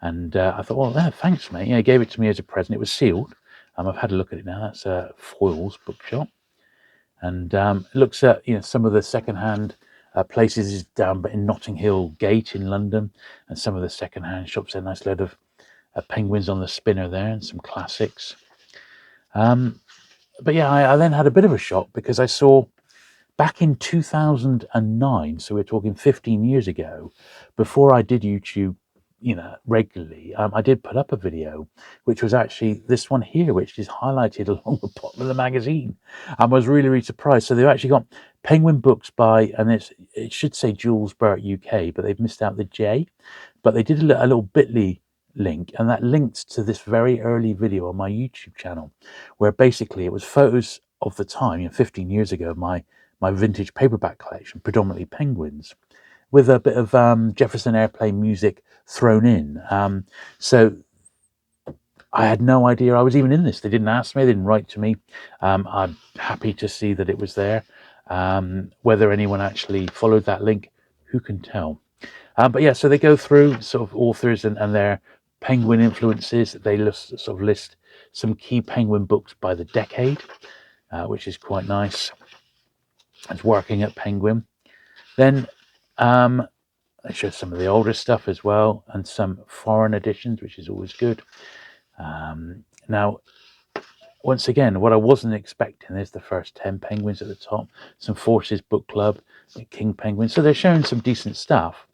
And I thought, well, yeah, thanks, mate. Yeah, he gave it to me as a present. It was sealed. I've had a look at it now. That's Foyle's bookshop, and it looks at some of the second-hand places is down in Notting Hill Gate in London, and some of the second-hand shops. A nice load of penguins on the spinner there, and some classics. But yeah, I then had a bit of a shock because I saw back in 2009, so we're talking 15 years ago, before I did YouTube regularly, I did put up a video which was actually this one here, which is highlighted along the bottom of the magazine. I was really, really surprised. So they've actually got Penguin books by, and it should say Jules, Burt UK, but they've missed out the J. But they did a little bit.ly link, and that linked to this very early video on my YouTube channel, where basically it was photos of the time, 15 years ago, my vintage paperback collection, predominantly penguins, with a bit of Jefferson Airplane music thrown in. So I had no idea I was even in this. They didn't ask me, they didn't write to me. I'm happy to see that it was there. Whether anyone actually followed that link, who can tell? But yeah, so they go through sort of authors and their penguin influences. They sort of list some key penguin books by the decade, which is quite nice. It's working at Penguin. Then they show some of the older stuff as well, and some foreign editions, which is always good. Now, once again, what I wasn't expecting is the first 10 penguins at the top, some Forces Book Club, King Penguin. So they're showing some decent stuff.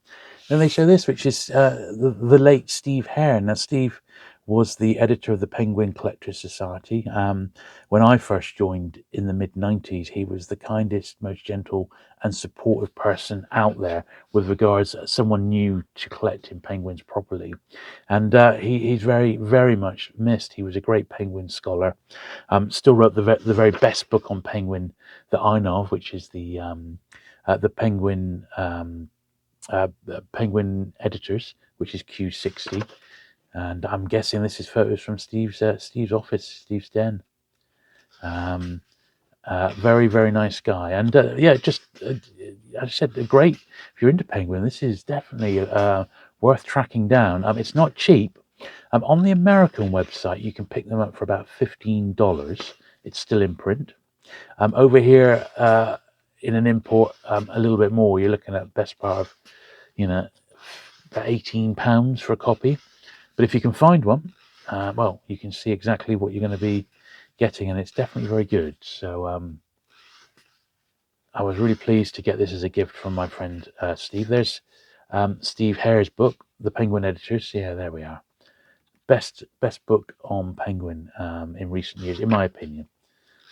Then they show this, which is the late Steve Hare. Now, Steve was the editor of the Penguin Collectors Society. When I first joined in the mid-90s, he was the kindest, most gentle and supportive person out there with regards to someone new to collecting penguins properly. And he's very, very much missed. He was a great penguin scholar. Still wrote the very best book on penguin that I know of, which is the Penguin... Penguin Editors, which is Q60, and I'm guessing this is photos from Steve's office, Steve's den. Very, very nice guy, and just as I said, great. If you're into penguin, this is definitely worth tracking down. It's not cheap. On the American website, you can pick them up for about $15. It's still in print. Over here, in an import, a little bit more. You're looking at best part of about £18 for a copy. But if you can find one, well, you can see exactly what you're going to be getting, and it's definitely very good. So I was really pleased to get this as a gift from my friend Steve. There's Steve Hare's book, The Penguin Editors. Yeah, there we are. Best book on Penguin in recent years, in my opinion.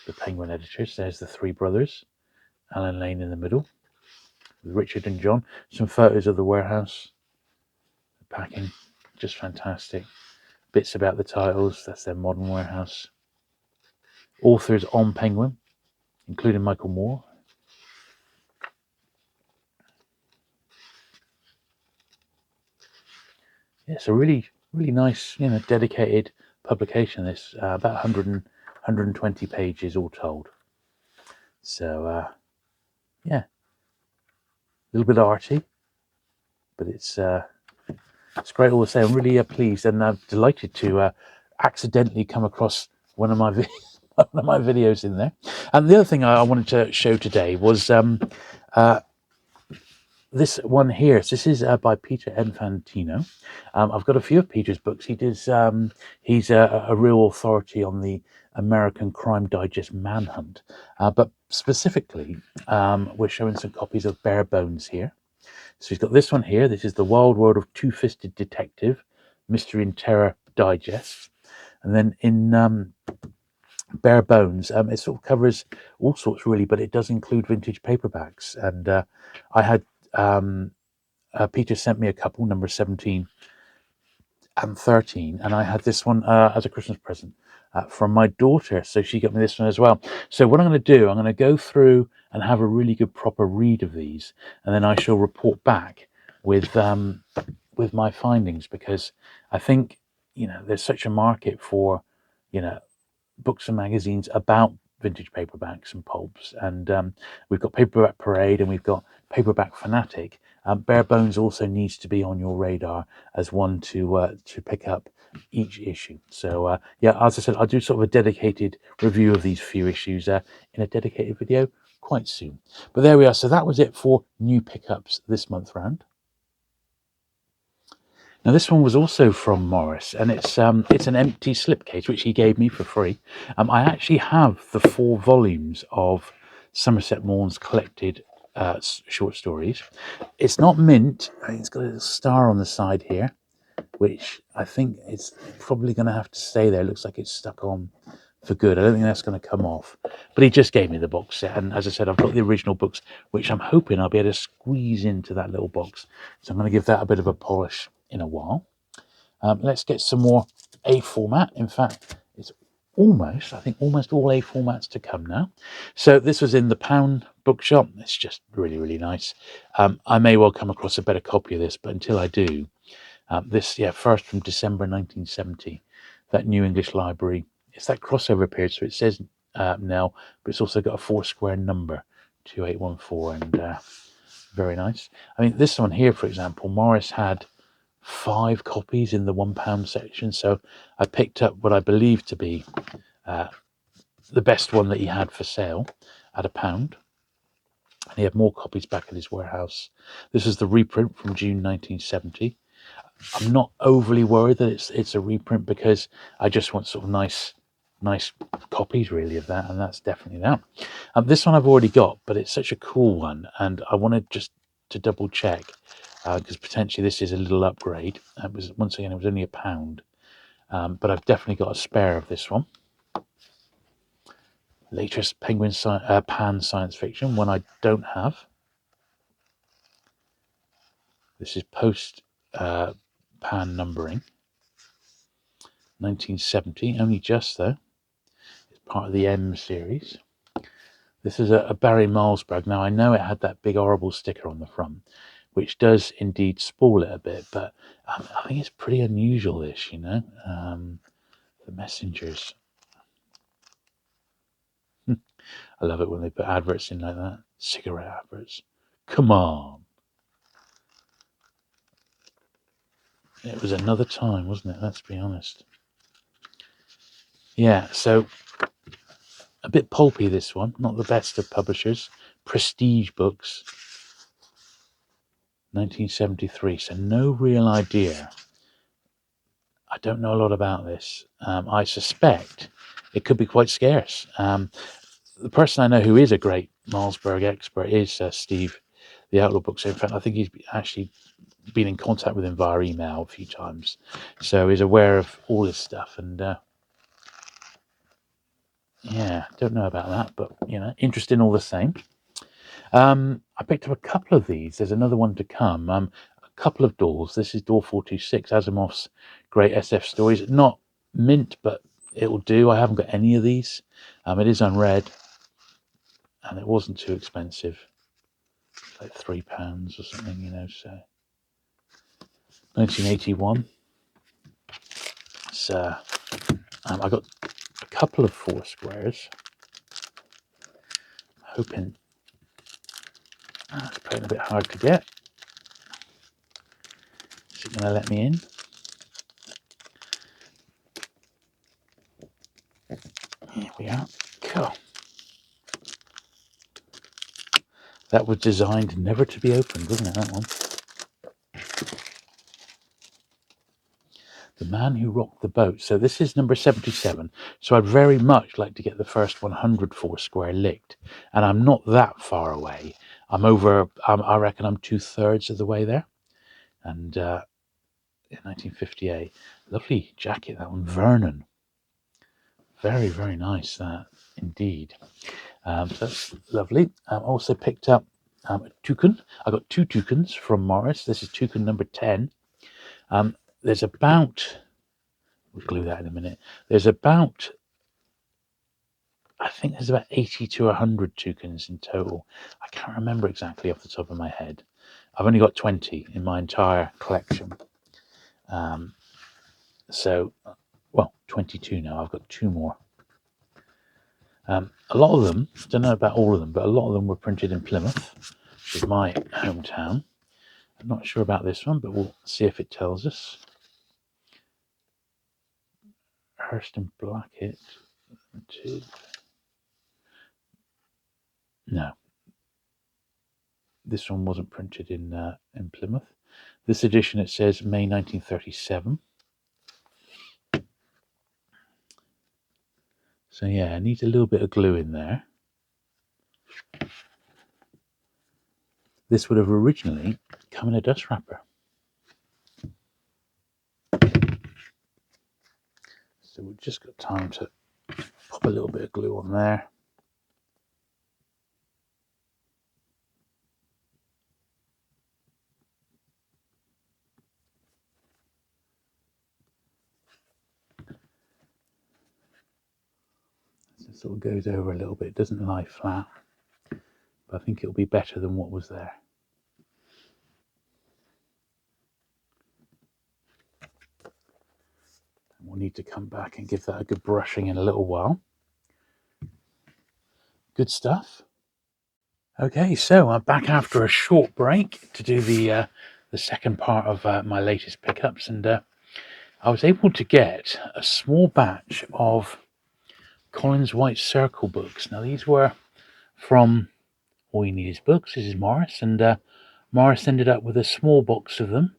The Penguin Editors. There's the three brothers, Alan Lane in the middle, with Richard and John. Some photos of the warehouse, the packing, just fantastic. Bits about the titles. That's their modern warehouse. Authors on Penguin, including Michael Moore. Yeah, it's a really, really nice, dedicated publication. This about 120 pages all told. So yeah, little bit arty, but it's great all the same. I'm really pleased and delighted to accidentally come across one of my one of my videos in there. And the other thing I wanted to show today was this one here. So this is by Peter Infantino. I've got a few of Peter's books. He's a real authority on the American Crime Digest Manhunt, but specifically, we're showing some copies of Bare Bones here. So he's got this one here. This is The Wild World of Two-Fisted Detective, Mystery and Terror Digest. And then in Bare Bones, it sort of covers all sorts really, but it does include vintage paperbacks. And I had Peter sent me a couple, number 17 and 13, and I had this one as a Christmas present from my daughter, so she got me this one as well. So what I'm going to do, I'm going to go through and have a really good proper read of these, and then I shall report back with my findings, because I think, you know, there's such a market for, you know, books and magazines about vintage paperbacks and pulps, and we've got Paperback Parade and we've got Paperback Fanatic. Bare Bones also needs to be on your radar as one to pick up each issue. So yeah, as I said, I'll do sort of a dedicated review of these few issues in a dedicated video quite soon. But there we are. So that was it for new pickups this month round. Now this one was also from Morris, and it's an empty slipcase which he gave me for free. I actually have the 4 volumes of Somerset Maugham's collected short stories. It's not mint. It's got a little star on the side here, which I think is probably going to have to stay there. It looks like it's stuck on for good. I don't think that's going to come off. But he just gave me the box set, and as I said, I've got the original books, which I'm hoping I'll be able to squeeze into that little box. So I'm going to give that a bit of a polish in a while. Let's get some more A format. In fact, it's almost, I think, almost all A formats to come now. So this was in the Pound bookshop. It's just really, really nice. I may well come across a better copy of this, but until I do, this, yeah, first from December 1970, that New English Library. It's that crossover period, so it says now, but it's also got a 4-square number, 2814, and very nice. I mean, this one here, for example, Morris had 5 copies in the £1 section, so I picked up what I believe to be the best one that he had for sale at £1, and he had more copies back at his warehouse. This is the reprint from June 1970. I'm not overly worried that it's a reprint, because I just want sort of nice copies really of that, and that's definitely that. This one I've already got, but it's such a cool one, and I wanted just to double check, because potentially this is a little upgrade. It was, once again, it was only £1, but I've definitely got a spare of this one. Latest Penguin Pan science fiction, one I don't have. This is post Pan numbering, 1970, only just though. It's part of the M series. This is a Barry Milesburg. Now I know it had that big horrible sticker on the front, which does indeed spoil it a bit, but I think it's pretty unusual, this, you know. The Messengers. I love it when they put adverts in like that. Cigarette adverts. Come on. It was another time, wasn't it? Let's be honest. Yeah, so a bit pulpy, this one. Not the best of publishers. Prestige Books. 1973. So no real idea. I don't know a lot about this. I suspect it could be quite scarce. The person I know who is a great Milesburg expert is Steve, the Outlaw Books. In fact, I think he's actually been in contact with him via email a few times, so he's aware of all this stuff. And yeah, don't know about that, but you know, interesting all the same. I picked up a couple of these. There's another one to come. A couple of doors. This is door 426, Asimov's great SF stories. Not mint, but it will do. I haven't got any of these. It is unread, and it wasn't too expensive. It's like £3 or something, you know. So 1981. So I got a couple of 4 squares, hoping It's playing a bit hard to get. Is it going to let me in? Here we are. Cool. That was designed never to be opened, wasn't it, that one? The Man Who Rocked the Boat. So this is number 77. So I'd very much like to get the first 100 Foursquare licked. And I'm not that far away. I'm over, I reckon I'm 2/3 of the way there. And in 1958. Lovely jacket, that one. Vernon. Very, very nice, that, indeed. So that's lovely. I also picked up a toucan. I got 2 toucans from Morris. This is toucan number 10. There's about, we'll glue that in a minute. There's about, I think there's about 80 to 100 toucans in total. I can't remember exactly off the top of my head. I've only got 20 in my entire collection. So, well, 22 now. I've got 2 more. A lot of them, I don't know about all of them, but a lot of them were printed in Plymouth, which is my hometown. I'm not sure about this one, but we'll see if it tells us. Hurst and Blackett. No, this one wasn't printed in Plymouth. This edition, it says May 1937. So yeah, it needs a little bit of glue in there. This would have originally come in a dust wrapper. So we've just got time to pop a little bit of glue on there. It sort of goes over a little bit. It doesn't lie flat, but I think it'll be better than what was there. And we'll need to come back and give that a good brushing in a little while. Good stuff. Okay, so I'm back after a short break to do the second part of my latest pickups, and I was able to get a small batch of Collins White Circle books. Now these were from All You Need Is Books. This is Morris, and Morris ended up with a small box of them,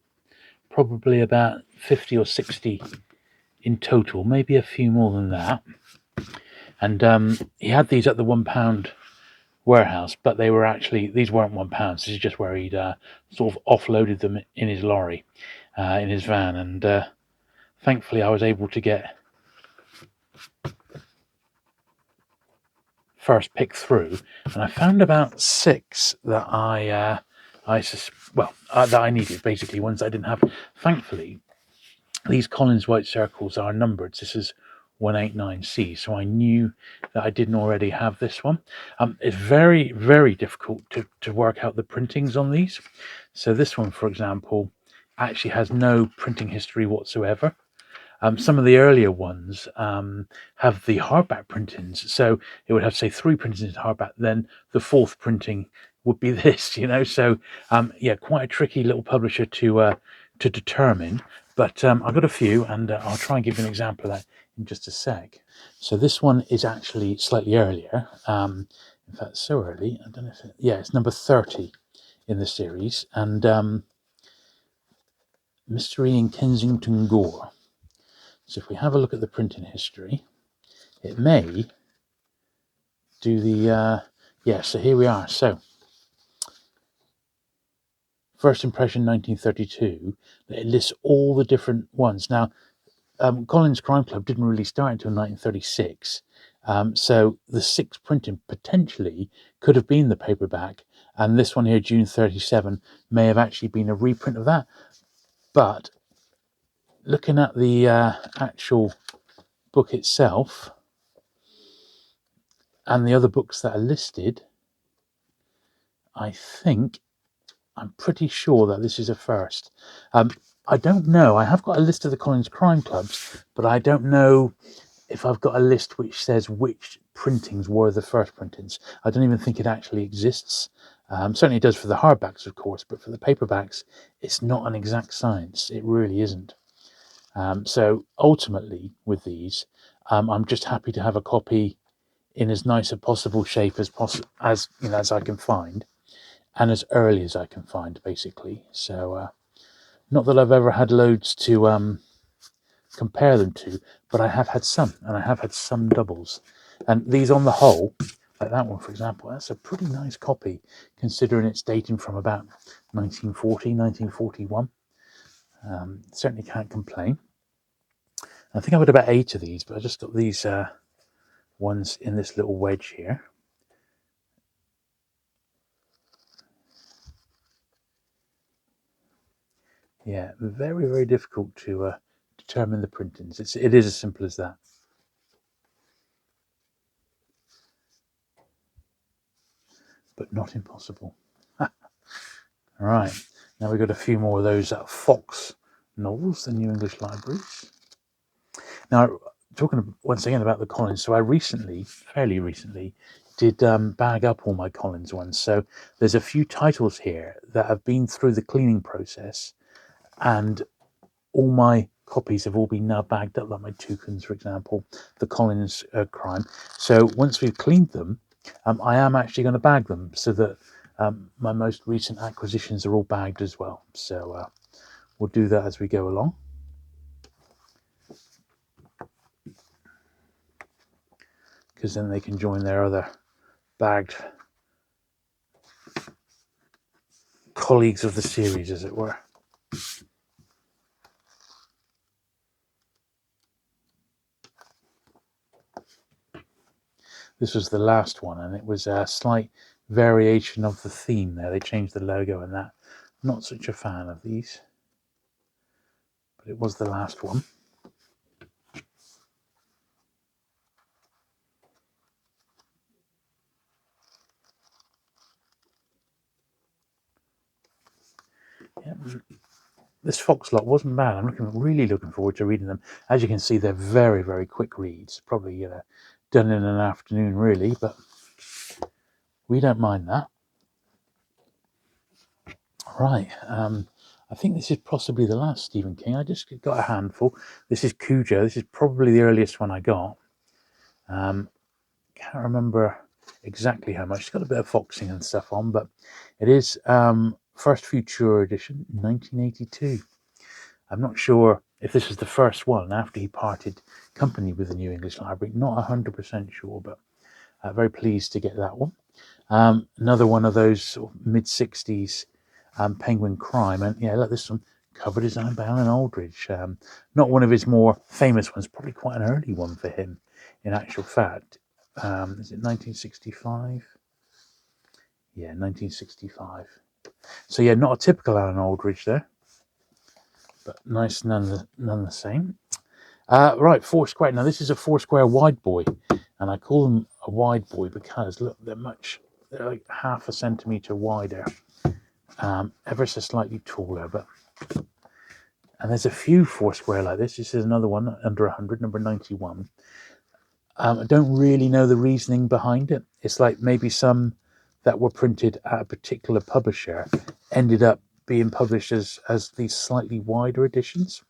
probably about 50 or 60 in total, maybe a few more than that. And he had these at the £1 warehouse, but they were actually, these weren't £1. This is just where he'd sort of offloaded them in his lorry, in his van, and thankfully I was able to get first pick through, and I found about 6 that that I needed, basically ones I didn't have. Thankfully, these Collins White Circles are numbered. This is 189C, so I knew that I didn't already have this one. It's very, very difficult to work out the printings on these. So this one, for example, actually has no printing history whatsoever. Some of the earlier ones have the hardback printings, so it would have, say, 3 printings in hardback, then the 4th printing would be this, you know. So yeah, quite a tricky little publisher to determine. But I've got a few, and I'll try and give you an example of that in just a sec. So this one is actually slightly earlier. In fact, so early, I don't know if it's number 30 in the series, and Mystery in Kensington Gore. So if we have a look at the printing history, it may do the so here we are. So first impression 1932. It lists all the different ones. Now Collins Crime Club didn't really start until 1936, so the 6th printing potentially could have been the paperback, and this one here, June 37, may have actually been a reprint of that. But looking at the actual book itself and the other books that are listed, I'm pretty sure that this is a first. I don't know. I have got a list of the Collins Crime Clubs, but I don't know if I've got a list which says which printings were the first printings. I don't even think it actually exists. Certainly it does for the hardbacks, of course, but for the paperbacks, it's not an exact science. It really isn't. So ultimately, with these, I'm just happy to have a copy in as nice a possible shape as as I can find, and as early as I can find, basically. So, not that I've ever had loads to compare them to, but I have had some, and I have had some doubles. And these, on the whole, like that one, for example, that's a pretty nice copy, considering it's dating from about 1940, 1941. Certainly can't complain. I think I've got about 8 of these, but I just got these ones in this little wedge here. Yeah, very, very difficult to determine the printings. It is as simple as that. But not impossible. Right, now we've got a few more of those Fox novels, the New English Libraries. Now, talking once again about the Collins, so I fairly recently, did bag up all my Collins ones. So there's a few titles here that have been through the cleaning process, and all my copies have all been now bagged up, like my Toucans, for example, the Collins Crime. So once we've cleaned them, I am actually going to bag them so that my most recent acquisitions are all bagged as well. So we'll do that as we go along. Because then they can join their other bagged colleagues of the series, as it were. This was the last one, and it was a slight variation of the theme there. They changed the logo and that. Not such a fan of these, but it was the last one. Yeah, this Fox lot wasn't bad. I'm really looking forward to reading them. As you can see, they're very, very quick reads. Probably done in an afternoon, really, but we don't mind that. Right. I think this is possibly the last Stephen King. I just got a handful. This is Cujo. This is probably the earliest one I got. Can't remember exactly how much. It's got a bit of foxing and stuff on, but it is First Future Edition, 1982. I'm not sure if this is the first one after he parted company with the New English Library. Not 100% sure, but very pleased to get that one. Another one of those sort of mid-60s Penguin Crime. And yeah, look, this one, cover design by Alan Aldridge. Not one of his more famous ones, probably quite an early one for him, in actual fact. Is it 1965? Yeah, 1965. So yeah, not a typical Alan Aldridge there, but nice none the same. Right, Foursquare. Now this is a Foursquare wide boy, and I call them a wide boy because look, they're like half a centimetre wider, ever so slightly taller, but. And there's a few Foursquare like this. This is another one under 100, number 91. I don't really know the reasoning behind it. It's like maybe some that were printed at a particular publisher ended up being published as these slightly wider editions.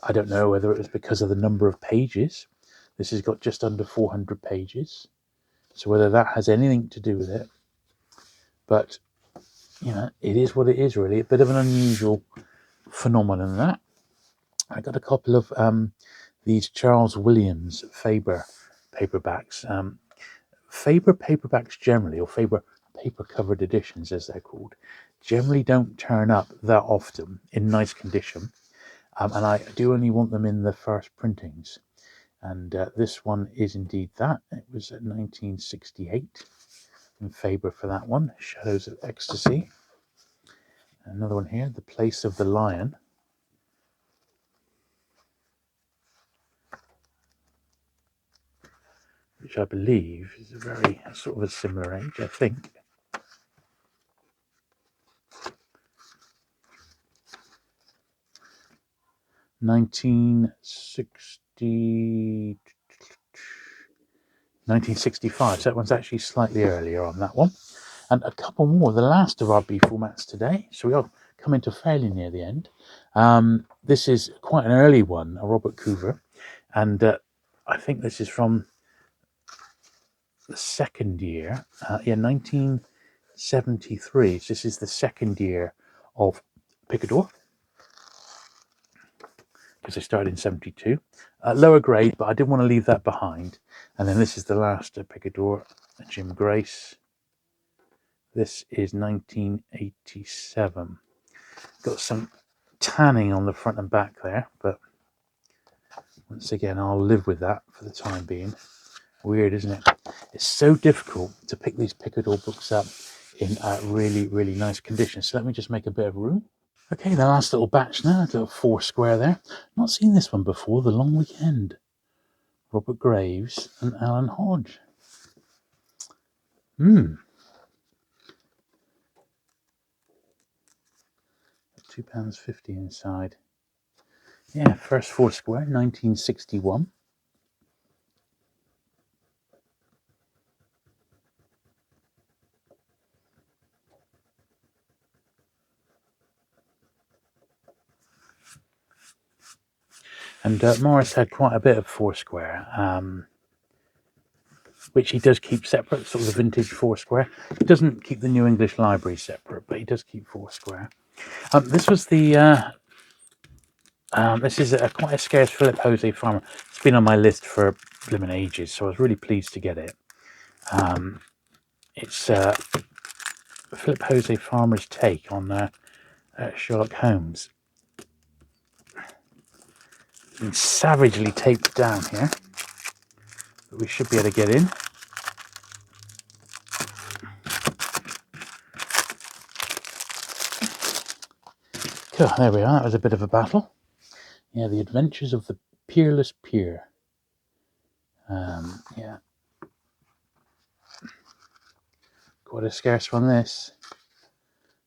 I don't know whether it was because of the number of pages. This has got just under 400 pages. So whether that has anything to do with it. But, it is what it is, really. A bit of an unusual phenomenon, that. I got a couple of these Charles Williams Faber paperbacks. Faber paperbacks generally, or Faber paper covered editions as they're called, generally don't turn up that often in nice condition. And I do only want them in the first printings. And this one is indeed that. It was 1968 in Faber for that one, Shadows of Ecstasy. Another one here, The Place of the Lion. Which I believe is a very sort of a similar age, I think. Nineteen 1965. So that one's actually slightly earlier on that one. And a couple more, the last of our B formats today. So we are coming to fairly near the end. This is quite an early one, a Robert Coover. And I think this is from the second year, 1973. So this is the second year of Picador, because I started in 72. Lower grade, but I didn't want to leave that behind. And then this is the last Picador, Jim Grace. This is 1987. Got some tanning on the front and back there, but once again, I'll live with that for the time being. Weird, isn't it? It's so difficult to pick these Picador books up in really, really nice condition. So let me just make a bit of room. Okay, the last little batch now, a little 4 square there. Not seen this one before, The Long Weekend. Robert Graves and Alan Hodge. £2.50 inside. Yeah, first 4 square, 1961. And Morris had quite a bit of 4 square, which he does keep separate, sort of the vintage 4 square. He doesn't keep the New English Library separate, but he does keep 4 square. This was the this is quite a scarce Philip Jose Farmer. It's been on my list for blimmin' ages, so I was really pleased to get it. It's Philip Jose Farmer's take on Sherlock Holmes. It's savagely taped down here, but we should be able to get in. Cool, there we are. That was a bit of a battle. Yeah, The Adventures of the Peerless Peer. Yeah. Quite a scarce one, this.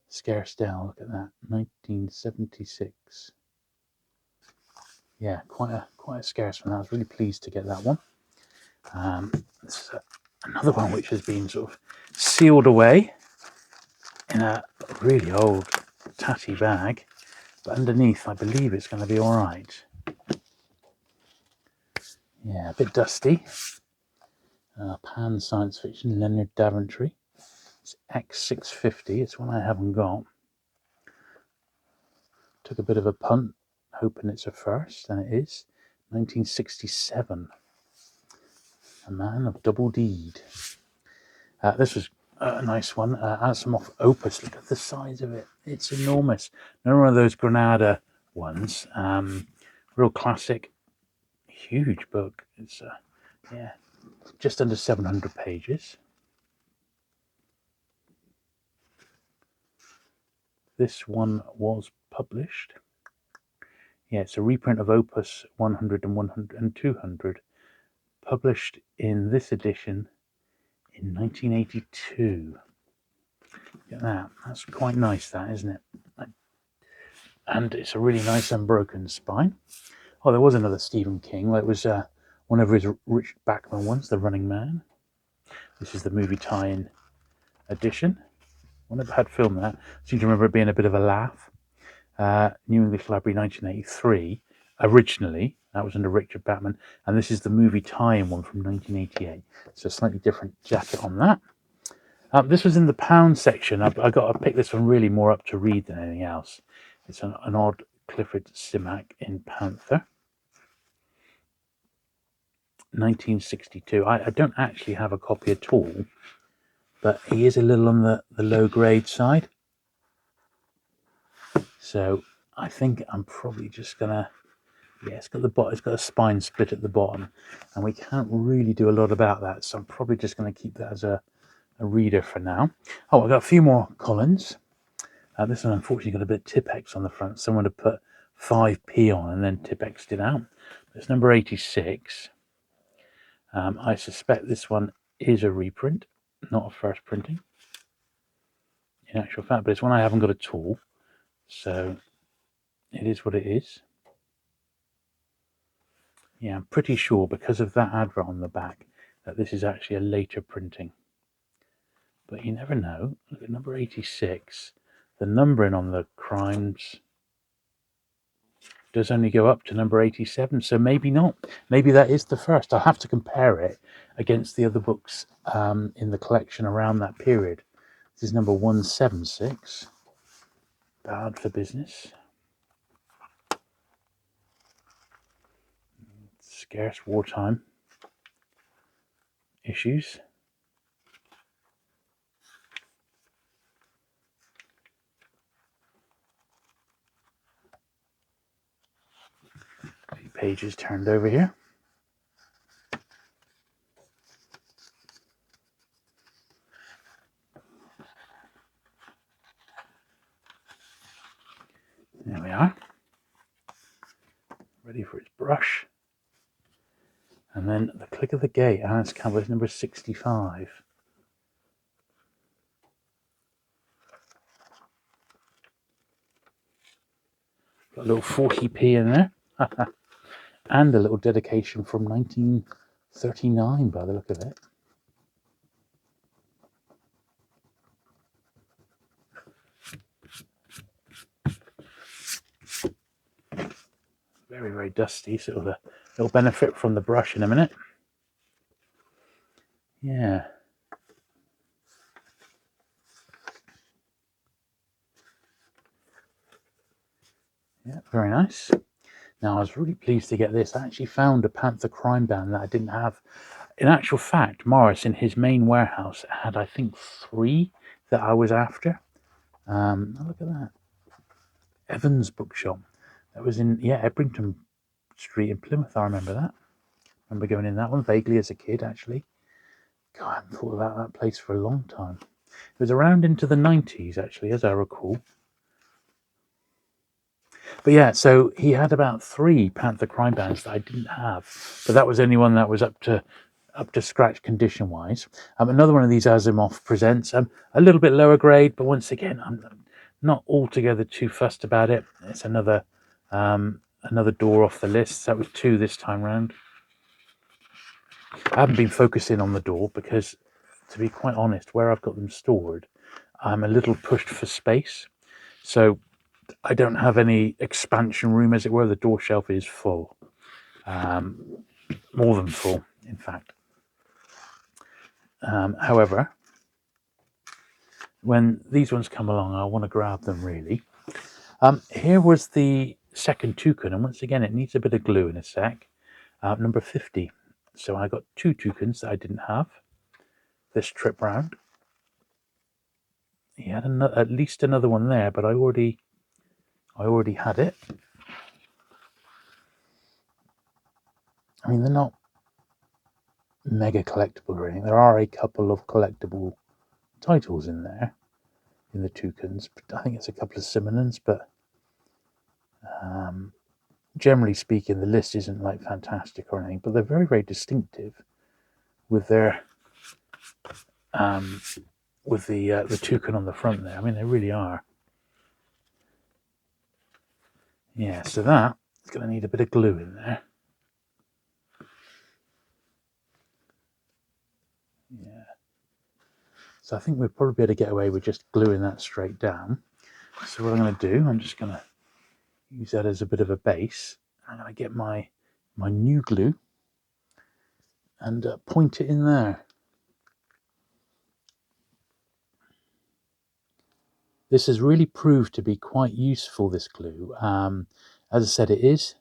Scarce down, look at that. 1976. Yeah, quite a scarce one. I was really pleased to get that one. This is another one which has been sort of sealed away in a really old tatty bag. But underneath, I believe it's going to be all right. Yeah, a bit dusty. Pan Science Fiction, Leonard Daventry. It's X650. It's one I haven't got. Took a bit of a punt, hoping it's a first, and it is. 1967. A Man of Double Deed. This was a nice one. Asimov Opus. Look at the size of it. It's enormous. Another one of those Granada ones. Real classic. Huge book. It's yeah, just under 700 pages. This one was published. Yeah, it's a reprint of Opus 100 and 100 and 200, published in this edition in 1982. Look at that. That's quite nice, that, isn't it? And it's a really nice unbroken spine. Oh, there was another Stephen King. It was one of his Richard Bachman ones, The Running Man. This is the movie tie-in edition. I never had filmed that. I seem to remember it being a bit of a laugh. New English Library 1983. Originally, that was under Richard Bachman. And this is the movie tie-in one from 1988. So a slightly different jacket on that. This was in the pound section. I got to pick this one really more up to read than anything else. It's an odd Clifford Simak in Panther. 1962. I don't actually have a copy at all, but he is a little on the low grade side. So I think I'm probably just gonna, yeah, it's got a spine split at the bottom, and we can't really do a lot about that. So I'm probably just gonna keep that as a reader for now. Oh, I've got a few more Collins. This one unfortunately got a bit of Tipp-Ex on the front. Someone had put 5p on and then Tipp-Ex'd it out. It's number 86. I suspect this one is a reprint, not a first printing, in actual fact, but it's one I haven't got at all. So it is what it is. Yeah, I'm pretty sure because of that advert on the back that this is actually a later printing. but you never know. Look at number 86. The numbering on the crimes does only go up to number 87, so maybe not. Maybe that is the first. I'll have to compare it against the other books in the collection around that period. This is number 176, Bad for Business. Scarce wartime issues. A few pages turned over here. There we are. Ready for its brush. And then The Click of the Gate, Alice Campbell's number 65. Got a little 40p in there. And a little dedication from 1939 by the look of it. Very, very dusty, so it'll benefit from the brush in a minute. Yeah. Yeah, very nice. Now, I was really pleased to get this. I actually found a Panther crime band that I didn't have. In actual fact, Morris, in his main warehouse, had, I think, 3 that I was after. Look at that. Evans Bookshop. That was in, Ebrington Street in Plymouth. I remember that. I remember going in that one vaguely as a kid, actually. God, I haven't thought about that place for a long time. It was around into the 90s, actually, as I recall. But yeah, so he had about 3 Panther crime bands that I didn't have, but that was the only one that was up to scratch condition wise. Another one of these Asimov presents, a little bit lower grade, but once again, I'm not altogether too fussed about it. It's another door off the list. That was 2 this time round. I haven't been focusing on the door because, to be quite honest, where I've got them stored, I'm a little pushed for space. So I don't have any expansion room, as it were. The door shelf is full. More than full, in fact. However, when these ones come along, I want to grab them, really. Here was the second toucan, and once again, it needs a bit of glue in a sec. Number 50. So I got 2 toucans that I didn't have this trip round. He had at least another one there, but I already had it. I mean, they're not mega collectible or anything. There are a couple of collectible titles in there, in the toucans. I think it's a couple of Simonons, but generally speaking, the list isn't like fantastic or anything. But they're very, very distinctive with their with the toucan on the front there. I mean, they really are. Yeah, so that is going to need a bit of glue in there. Yeah. So I think we'll probably be able to get away with just gluing that straight down. So what I'm going to do, I'm just going to use that as a bit of a base. I'm going to get my new glue and point it in there. This has really proved to be quite useful, this glue. As I said, it is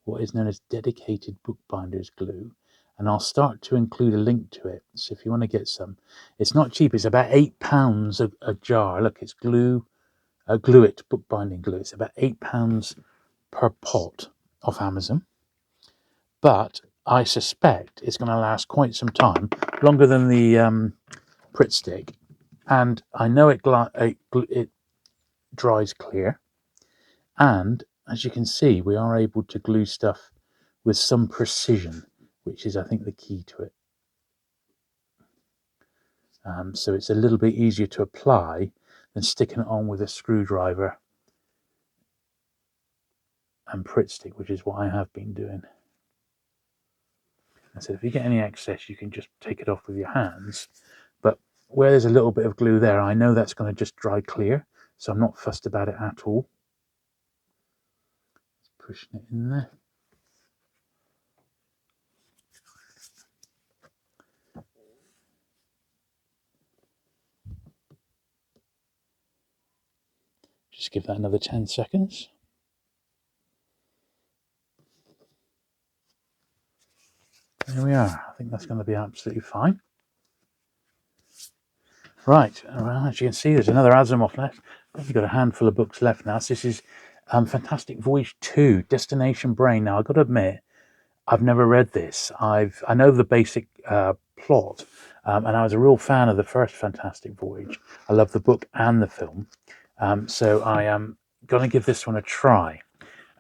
what is known as dedicated bookbinders glue. And I'll start to include a link to it. So if you want to get some, it's not cheap. It's about £8 a jar. Look, it's glue it bookbinding glue. It's about £8 per pot off Amazon. But I suspect it's going to last quite some time, longer than the Pritt stick. And I know it dries clear. And as you can see, we are able to glue stuff with some precision, which is, I think, the key to it. So it's a little bit easier to apply than sticking it on with a screwdriver and Pritt stick, which is what I have been doing. I said, if you get any excess, you can just take it off with your hands. But where there's a little bit of glue there, I know that's going to just dry clear, so I'm not fussed about it at all. Just pushing it in there. Just give that another 10 seconds. There we are. I think that's going to be absolutely fine. Right, well, as you can see, there's another Asimov left. We've got a handful of books left now. So this is Fantastic Voyage 2, Destination Brain. Now, I've got to admit, I've never read this. I know the basic plot, and I was a real fan of the first Fantastic Voyage. I love the book and the film, so I am going to give this one a try.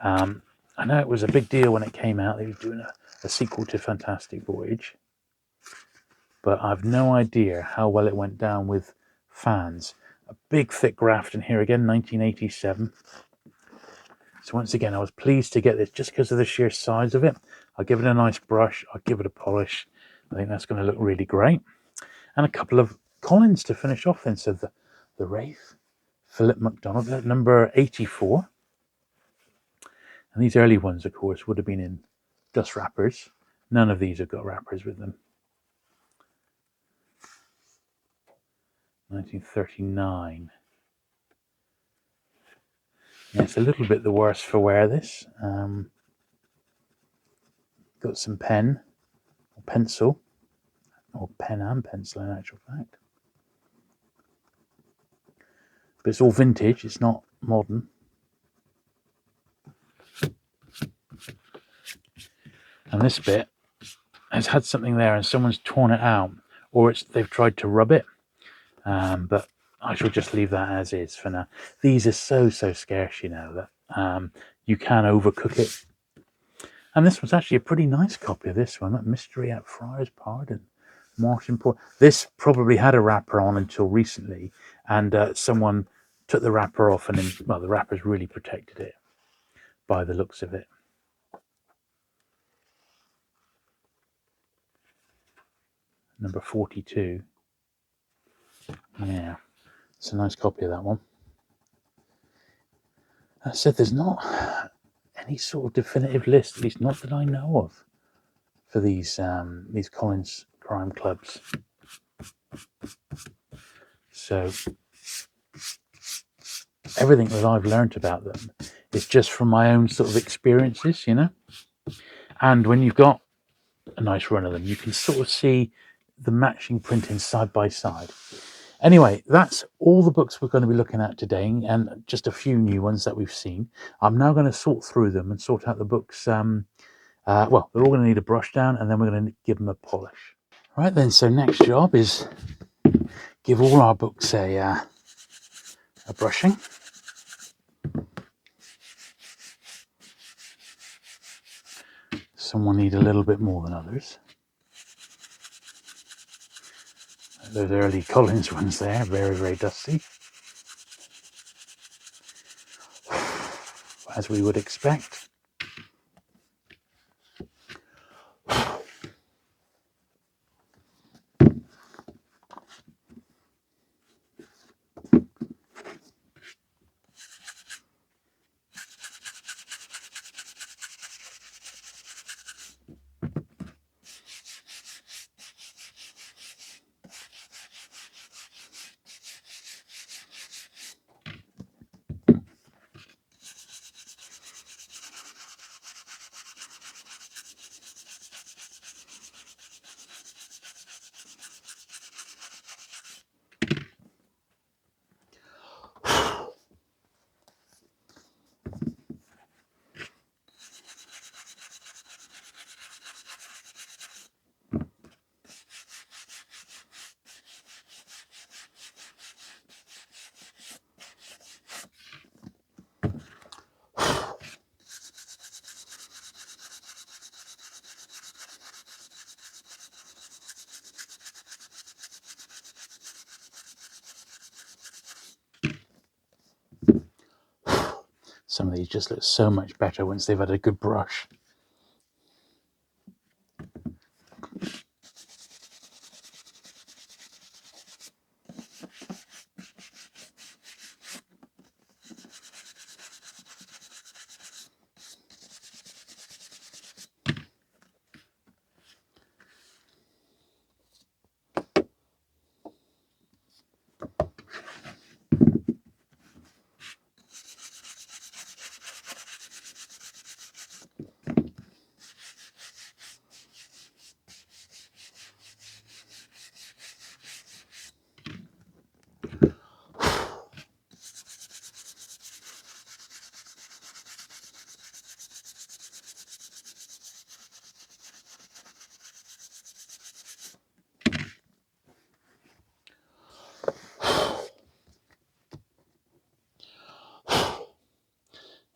I know it was a big deal when it came out. They were doing a sequel to Fantastic Voyage, but I've no idea how well it went down with fans. A big thick graft in here again, 1987. So once again, I was pleased to get this just because of the sheer size of it. I'll give it a nice brush. I'll give it a polish. I think that's going to look really great. And a couple of Collins to finish off then. So the Wraith, Philip MacDonald at number 84. And these early ones, of course, would have been in dust wrappers. None of these have got wrappers with them. 1939. Yeah, it's a little bit the worse for wear, this. Got some pen, or pencil, or pen and pencil in actual fact. But it's all vintage, it's not modern. And this bit has had something there and someone's torn it out, or they've tried to rub it. But I shall just leave that as is for now. These are so scarce, you know, that you can overcook it. And this was actually a pretty nice copy of this one, that Mystery at Friar's Pardon, Martin Port. This probably had a wrapper on until recently, and someone took the wrapper off, and then, well, the wrapper's really protected it by the looks of it. Number 42. Yeah, it's a nice copy of that one. I said there's not any sort of definitive list, at least not that I know of, for these Collins crime clubs. So everything that I've learnt about them is just from my own sort of experiences, you know. And when you've got a nice run of them, you can sort of see the matching printing side by side. Anyway, that's all the books we're going to be looking at today, and just a few new ones that we've seen. I'm now going to sort through them and sort out the books. Well, they're all going to need a brush down, and then we're going to give them a polish. Right then, so next job is give all our books a brushing. Some will need a little bit more than others. Those early Collins ones there, very dusty, as we would expect. Some of these just look so much better once they've had a good brush.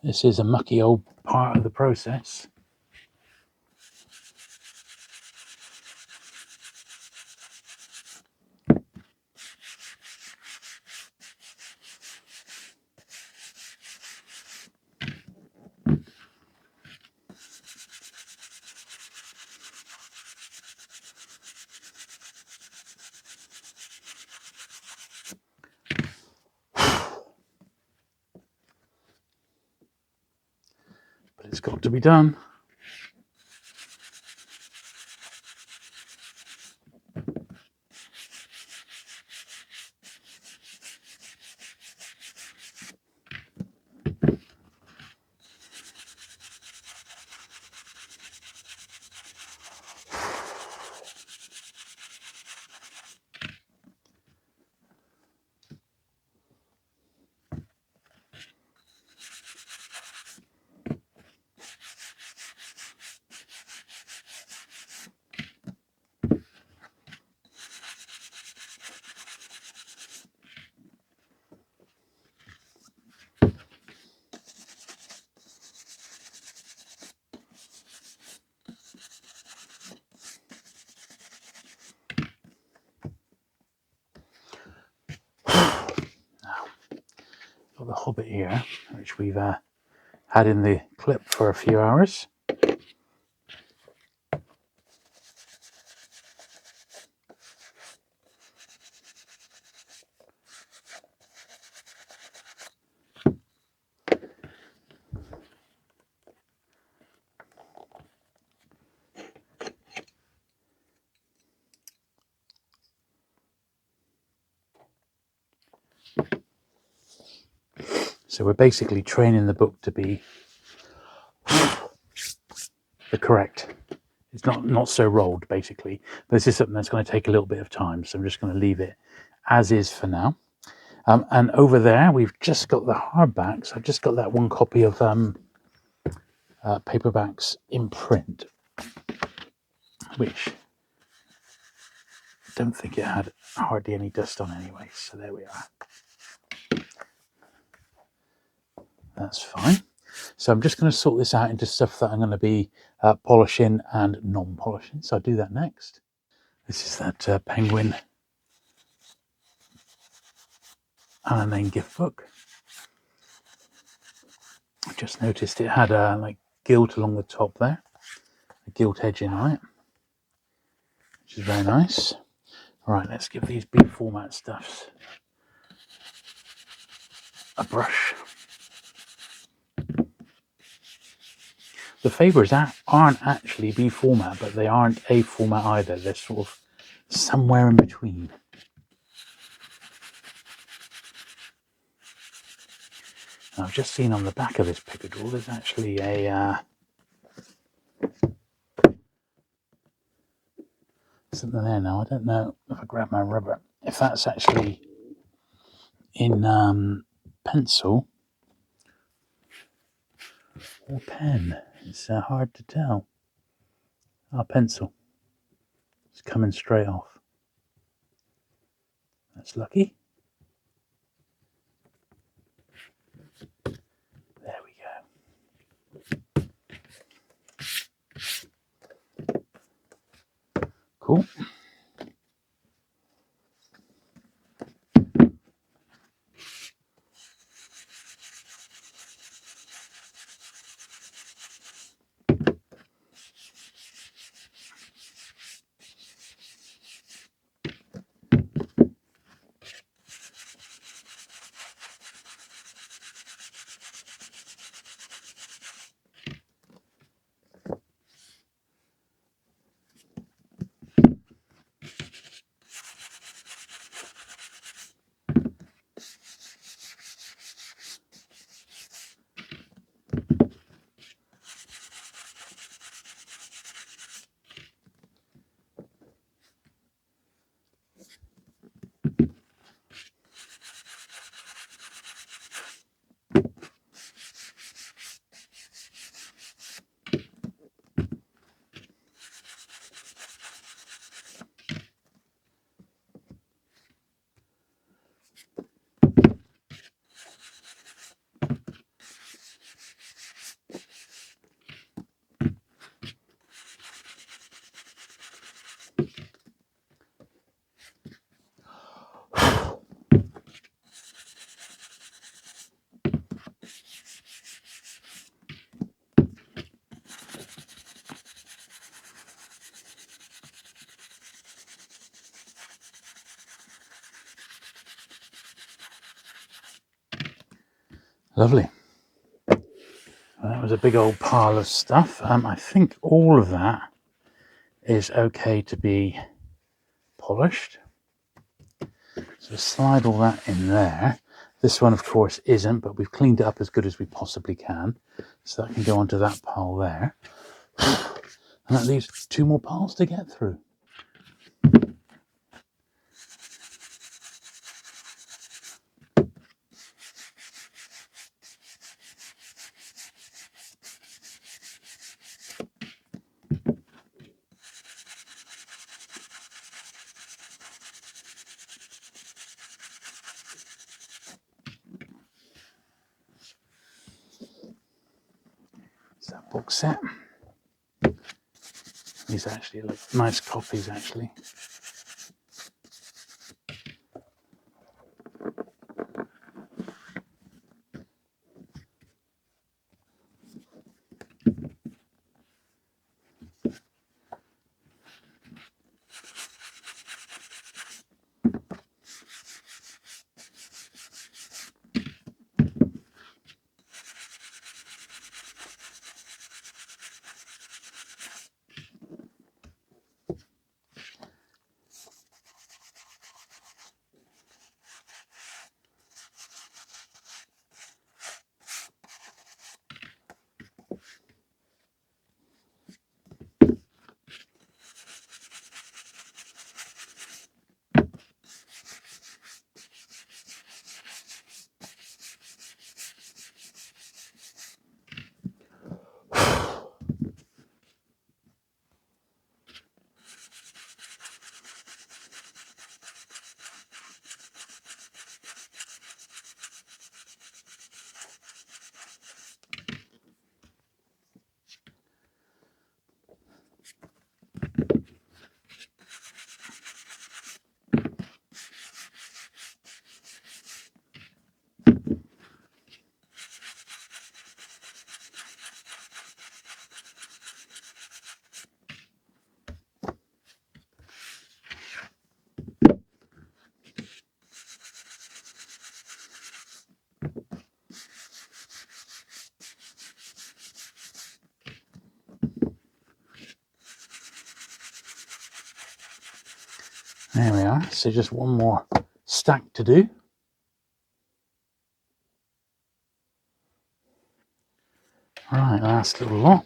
This is a mucky old part of the process. But it's got to be done. Got the Hobbit here, which we've had in the clip for a few hours. So we're basically training the book to be the correct. It's not so rolled, basically. But this is something that's going to take a little bit of time, so I'm just going to leave it as is for now. And over there, we've just got the hardbacks. I've just got that one copy of Paperbacks in print, which I don't think it had hardly any dust on anyway. So there we are. That's fine. So I'm just going to sort this out into stuff that I'm going to be polishing and non-polishing. So I'll do that next. This is that Penguin Anna Lane gift book. I just noticed it had like gilt along the top there, a gilt edging on it, which is very nice. All right, let's give these big format stuffs a brush. The Fabers aren't actually B format, but they aren't A format either. They're sort of somewhere in between. And I've just seen on the back of this picador, there's actually a something there now. I don't know if I grab my rubber, if that's actually in pencil or pen. It's hard to tell. Pencil. It's coming straight off. That's lucky. There we go. Cool. Lovely. That was a big old pile of stuff. I think all of that is okay to be polished. So slide all that in there. This one, of course, isn't, but we've cleaned it up as good as we possibly can. So that can go onto that pile there. And that leaves 2 more piles to get through. It's that box set. These actually look nice copies, actually. There we are. So just one more stack to do. Right, last little lot.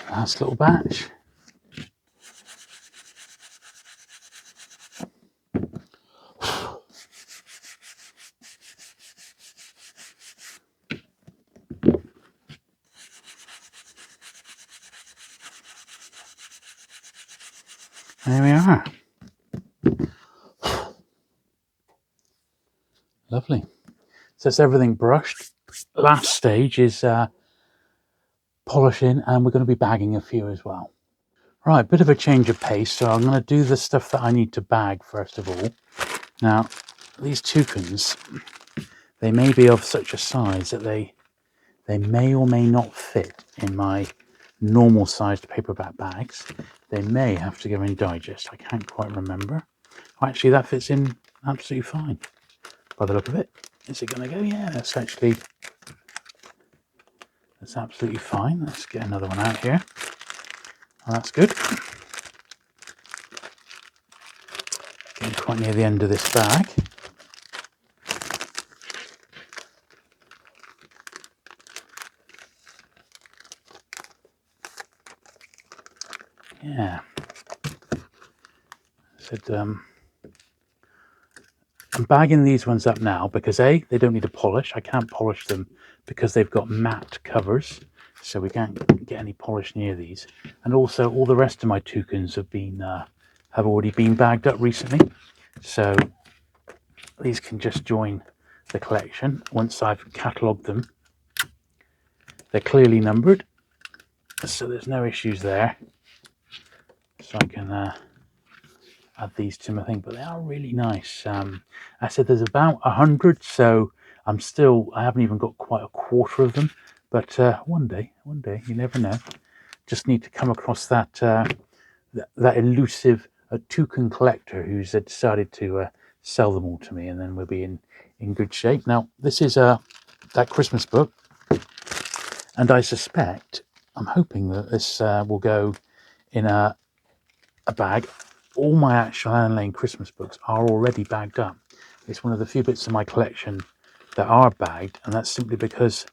Last little batch. There we are. Lovely. So that's everything brushed. Last stage is polishing, and we're going to be bagging a few as well. Right, bit of a change of pace, so I'm going to do the stuff that I need to bag first of all. Now, these toucans, they may be of such a size that they may or may not fit in my normal sized paperback bags. They may have to go in digest. I can't quite remember. Actually, that fits in absolutely fine by the look of it. Is it going to go? Yeah, that's absolutely fine. Let's get another one out here. Oh, that's good. Getting quite near the end of this bag. Yeah. I'm bagging these ones up now because A, they don't need a polish. I can't polish them because they've got matte covers, so we can't get any polish near these. And also, all the rest of my toucans have already been bagged up recently, so these can just join the collection once I've catalogued them. They're clearly numbered, so there's no issues there. So I can add these to my thing, but they are really nice. I said there's about 100, so I haven't even got quite a quarter of them, but one day, you never know. Just need to come across that elusive toucan collector who's decided to sell them all to me, and then we'll be in good shape. Now, this is that Christmas book, and I'm hoping that this will go in a bag. All my actual Alan Lane Christmas books are already bagged up. It's one of the few bits of my collection that are bagged, and that's simply because,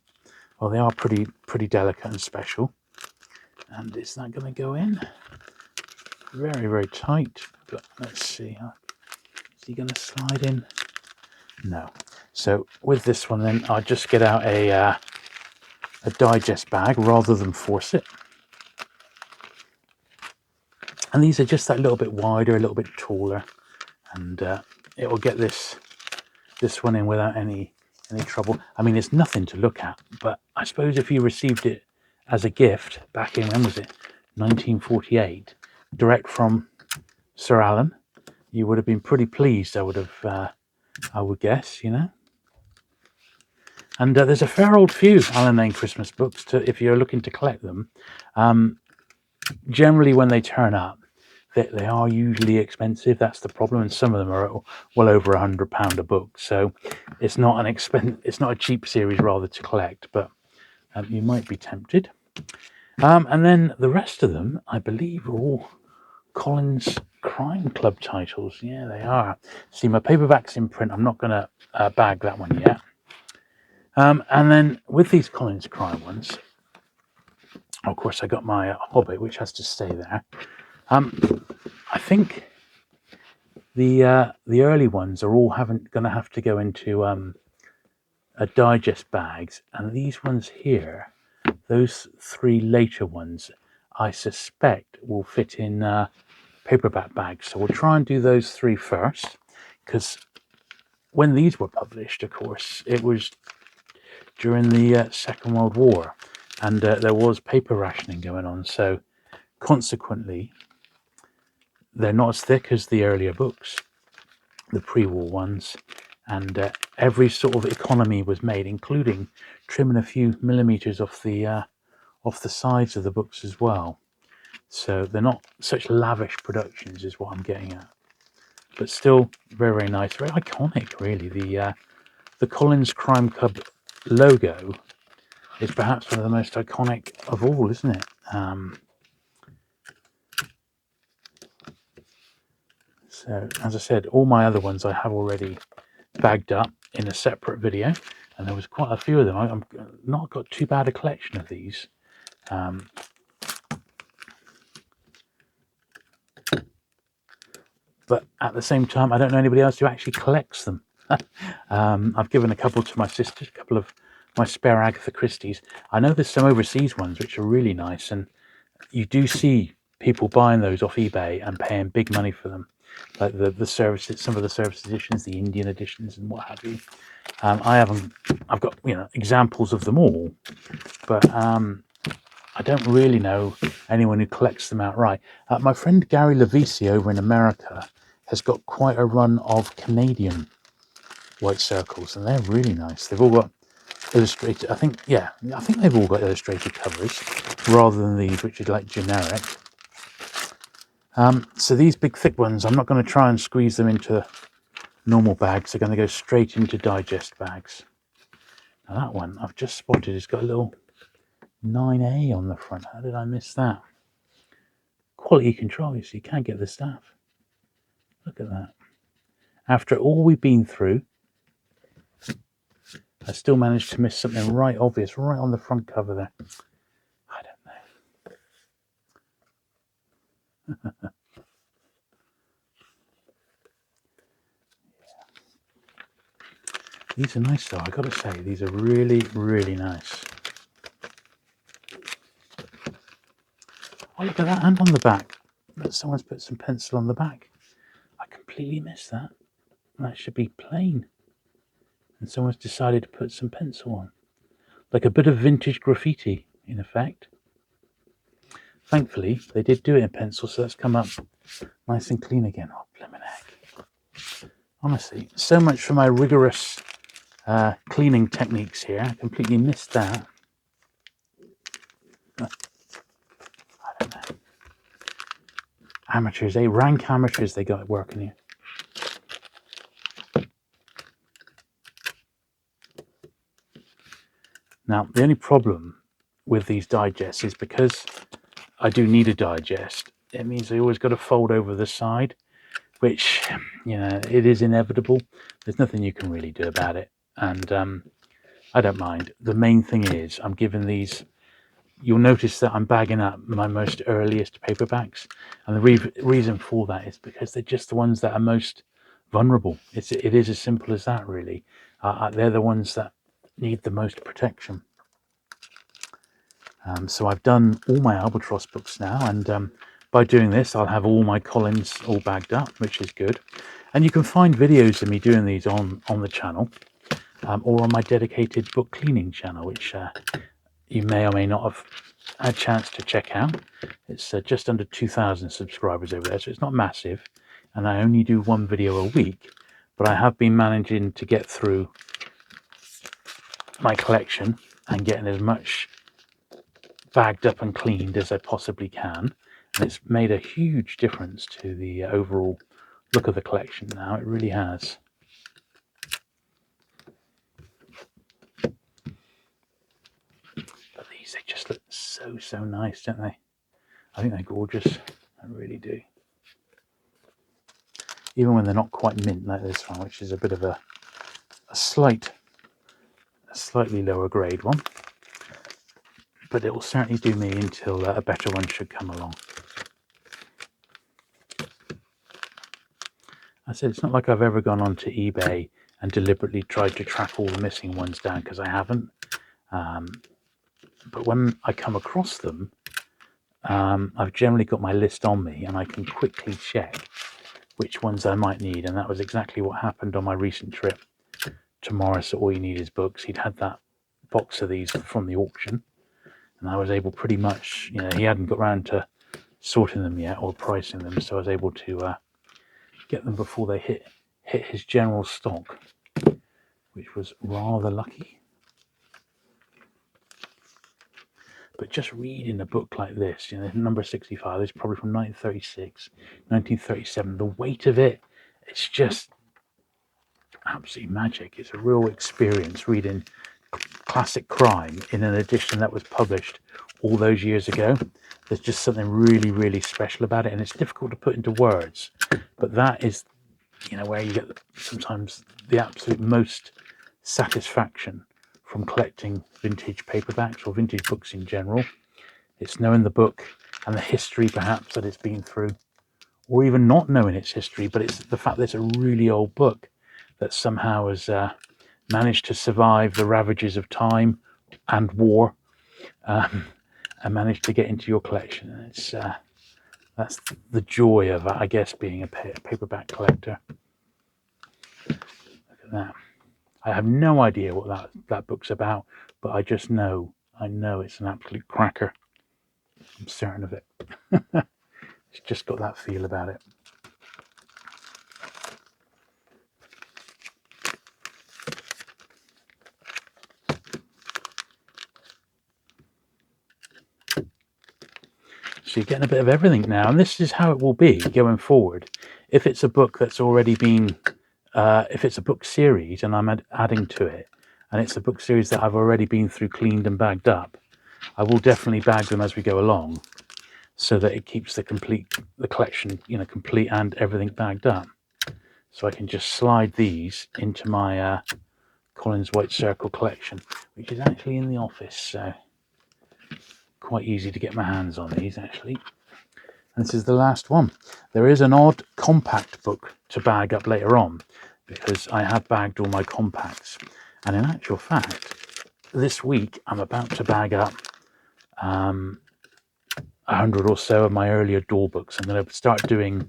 well, they are pretty delicate and special. And is that going to go in? Very, very tight. But let's see. Is he going to slide in? No. So with this one, then I'll just get out a digest bag rather than force it. And these are just that little bit wider, a little bit taller, and it will get this one in without any trouble. I mean, it's nothing to look at, but I suppose if you received it as a gift back in, when was it, 1948, direct from Sir Alan, you would have been pretty pleased. I would guess, you know. And there's a fair old few Alan Lane Christmas books if you're looking to collect them. Generally, when they turn up, they are usually expensive. That's the problem, and some of them are well over £100 a book. So it's not it's not a cheap series rather to collect, but you might be tempted. And then the rest of them, I believe, are all Collins Crime Club titles. Yeah, they are. See, my paperback's in print. I'm not going to bag that one yet. And then with these Collins Crime ones, of course, I got my Hobbit, which has to stay there. I think the early ones are all going to have to go into a digest bags, and these ones here, those three later ones, I suspect will fit in paperback bags. So we'll try and do those three first, because when these were published, of course, it was during the Second World War, and there was paper rationing going on. So consequently, they're not as thick as the earlier books, the pre-war ones, and every sort of economy was made, including trimming a few millimeters off the sides of the books as well. So they're not such lavish productions, is what I'm getting at, but still very, very nice, very iconic, really. The Collins Crime Club logo is perhaps one of the most iconic of all, isn't it? So, as I said, all my other ones I have already bagged up in a separate video, and there was quite a few of them. I've not got too bad a collection of these. But at the same time, I don't know anybody else who actually collects them. I've given a couple to my sisters, a couple of my spare Agatha Christie's. I know there's some overseas ones which are really nice, and you do see people buying those off eBay and paying big money for them, like the services, some of the service editions, the Indian editions, and what have you. I've got examples of them all, but I don't really know anyone who collects them outright. My friend Gary Levisi over in America has got quite a run of Canadian white circles, and they're really nice. They've all got illustrated, I think they've all got illustrated covers rather than these, which are like generic. So these big thick ones, I'm not going to try and squeeze them into normal bags. They're going to go straight into digest bags. Now that one I've just spotted, it's got a little 9A on the front. How did I miss that? Quality control, so you can't get the stuff. Look at that. After all we've been through, I still managed to miss something right obvious, right on the front cover there. I don't know. These are nice though, I gotta say, these are really, really nice. Oh, look at that, and on the back. Someone's put some pencil on the back. I completely missed that. That should be plain. And someone's decided to put some pencil on. Like a bit of vintage graffiti, in effect. Thankfully, they did do it in pencil, so that's come up nice and clean again. Oh, blimmin' heck. Honestly, so much for my rigorous cleaning techniques here. I completely missed that. I don't know. Amateurs, rank amateurs they got working here. Now, the only problem with these digests is because I do need a digest, it means I always got to fold over the side, which, it is inevitable. There's nothing you can really do about it. And I don't mind. The main thing is I'm giving these, you'll notice that I'm bagging up my most earliest paperbacks. And the reason for that is because they're just the ones that are most vulnerable. It is as simple as that, really. They're the ones that need the most protection. So I've done all my albatross books now, and by doing this I'll have all my Collins all bagged up, which is good. And you can find videos of me doing these on the channel, or on my dedicated book cleaning channel, which you may or may not have had a chance to check out. It's just under 2,000 subscribers over there, so it's not massive, and I only do one video a week, but I have been managing to get through my collection and getting as much bagged up and cleaned as I possibly can, and it's made a huge difference to the overall look of the collection now. It really has. But these, they just look so nice, don't they? I think they're gorgeous. I really do. Even when they're not quite mint like this one, which is a bit of a slightly lower grade one. But it will certainly do me until a better one should come along. I said, it's not like I've ever gone onto eBay and deliberately tried to track all the missing ones down, because I haven't. But when I come across them, I've generally got my list on me and I can quickly check which ones I might need. And that was exactly what happened on my recent trip to Morris at AllYouNeedIsBooks. He'd had that box of these from the auction, and I was able pretty much, he hadn't got around to sorting them yet or pricing them, so I was able to get them before they hit his general stock, which was rather lucky. But just reading a book like this, number 65, it's probably from 1936, 1937, the weight of it, it's just absolutely magic. It's a real experience reading classic crime in an edition that was published all those years ago. There's just something really, really special about it, and it's difficult to put into words, but that is, where you get sometimes the absolute most satisfaction from collecting vintage paperbacks or vintage books in general. It's knowing the book and the history perhaps that it's been through, or even not knowing its history, but it's the fact that it's a really old book that somehow has managed to survive the ravages of time and war, and managed to get into your collection. And That's the joy of, I guess, being a paperback collector. Look at that. I have no idea what that book's about, but I just know, I know it's an absolute cracker. I'm certain of it. It's just got that feel about it. So you're getting a bit of everything now, and this is how it will be going forward. If it's a book that's already been, if it's a book series and I'm adding to it, and it's a book series that I've already been through, cleaned and bagged up, I will definitely bag them as we go along, so that it keeps the collection, complete and everything bagged up. So I can just slide these into my Collins White Circle collection, which is actually in the office, so quite easy to get my hands on these actually. And this is the last one. There is an odd compact book to bag up later on, because I have bagged all my compacts, and in actual fact this week I'm about to bag up 100 or so of my earlier door books. I'm going to start doing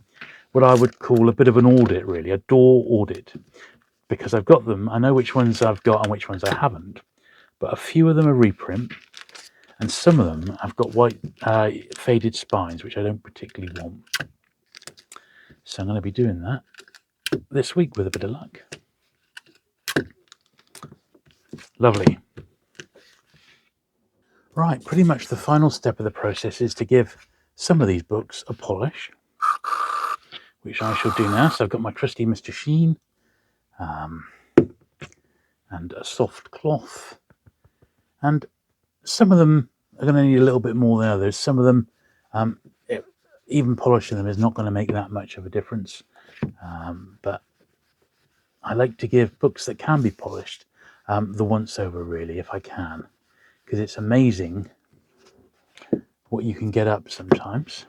what I would call a bit of an audit, really, a door audit, because I've got them. I know which ones I've got and which ones I haven't, but a few of them are reprint, and some of them have got white faded spines, which I don't particularly want. So I'm going to be doing that this week with a bit of luck. Lovely. Right, pretty much the final step of the process is to give some of these books a polish, which I shall do now. So I've got my trusty Mr. Sheen and a soft cloth, and some of them are going to need a little bit more than others. Some of them, even polishing them is not going to make that much of a difference, but I like to give books that can be polished the once over, really, if I can, because it's amazing what you can get up sometimes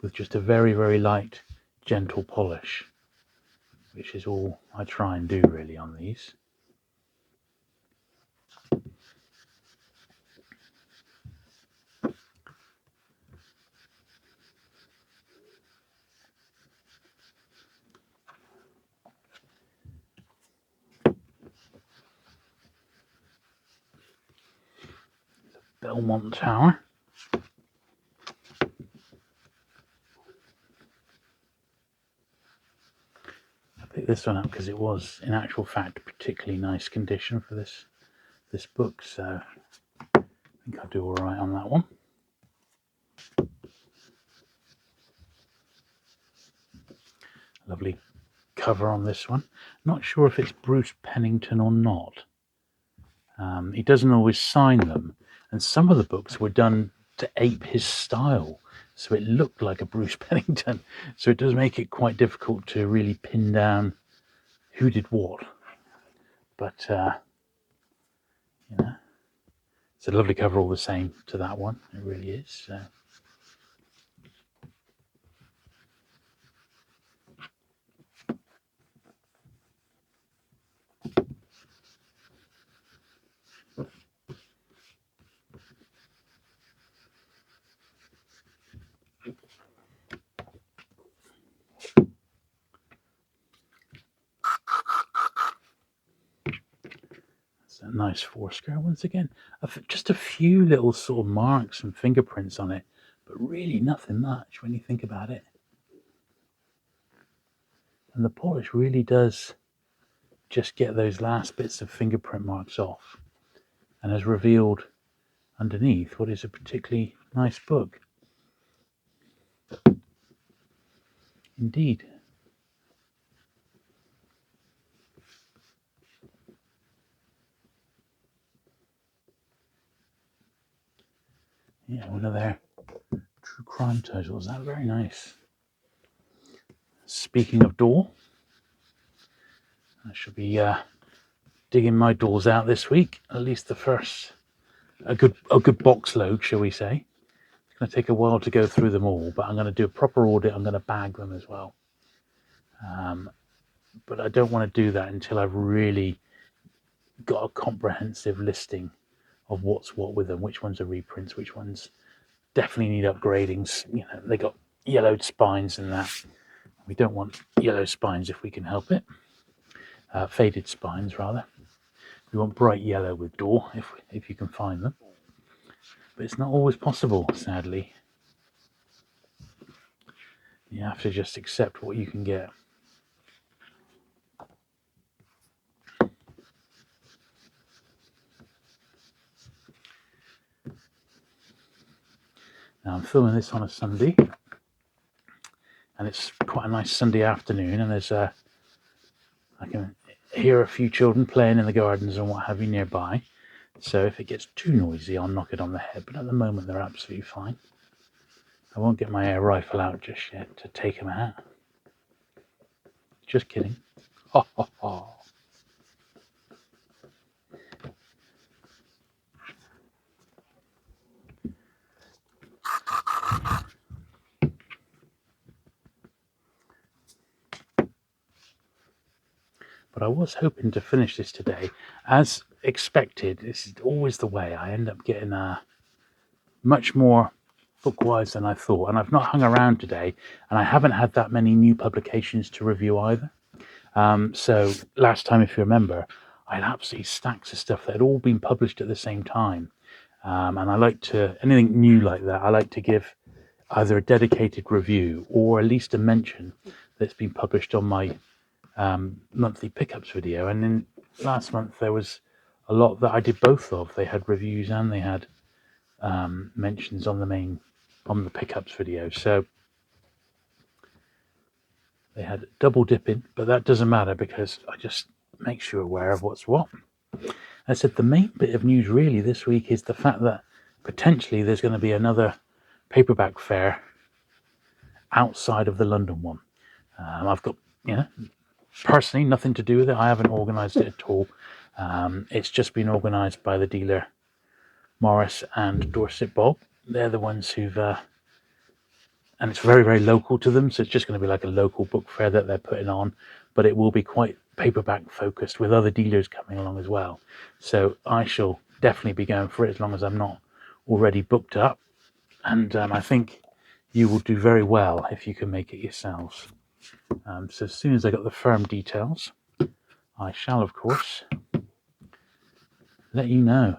with just a very, very light, gentle polish, which is all I try and do really on these. Belmont Tower. I picked this one up because it was, in actual fact, particularly nice condition for this book, so I think I'll do all right on that one. Lovely cover on this one. Not sure if it's Bruce Pennington or not. He doesn't always sign them, and some of the books were done to ape his style, so it looked like a Bruce Pennington. So it does make it quite difficult to really pin down who did what. But it's a lovely cover all the same to that one. It really is. So. A nice foresquare once again. Just a few little sort of marks and fingerprints on it, but really nothing much when you think about it. And the polish really does just get those last bits of fingerprint marks off, and has revealed underneath what is a particularly nice book. Indeed. Yeah, one of their true crime titles. That very nice. Speaking of door, I shall be digging my doors out this week. At least the first, a good box load, shall we say. It's going to take a while to go through them all, but I'm going to do a proper audit. I'm going to bag them as well. But I don't want to do that until I've really got a comprehensive listing of what's what with them, which ones are reprints, which ones definitely need upgrading. You know, they got yellowed spines and that. We don't want yellow spines if we can help it. Faded spines, rather. We want bright yellow with door, if you can find them. But it's not always possible, sadly. You have to just accept what you can get. Now I'm filming this on a Sunday, and it's quite a nice Sunday afternoon, and there's I can hear a few children playing in the gardens and what have you nearby. So if it gets too noisy, I'll knock it on the head, but at the moment they're absolutely fine. I won't get my air rifle out just yet to take them out. Just kidding. Ha ha ha. But I was hoping to finish this today. As expected, this is always the way. I end up getting much more book-wise than I thought. And I've not hung around today, and I haven't had that many new publications to review either. So last time, if you remember, I had absolutely stacks of stuff that had all been published at the same time. And I like to, anything new like that, I like to give either a dedicated review or at least a mention that's been published on my monthly pickups video. And then last month there was a lot that I did both of. They had reviews and they had mentions on the pickups video. So they had double dipping, but that doesn't matter because I just make you aware of what's what. I said the main bit of news really this week is the fact that potentially there's going to be another paperback fair outside of the London one. I've got, personally nothing to do with it. I haven't organised it at all. It's just been organised by the dealer Morris and Dorset Bob. They're the ones who've and it's very, very local to them, so it's just going to be like a local book fair that they're putting on, but it will be quite paperback focused with other dealers coming along as well. So I shall definitely be going for it as long as I'm not already booked up, and I think you will do very well if you can make it yourselves. So as soon as I got the firm details, I shall of course let you know.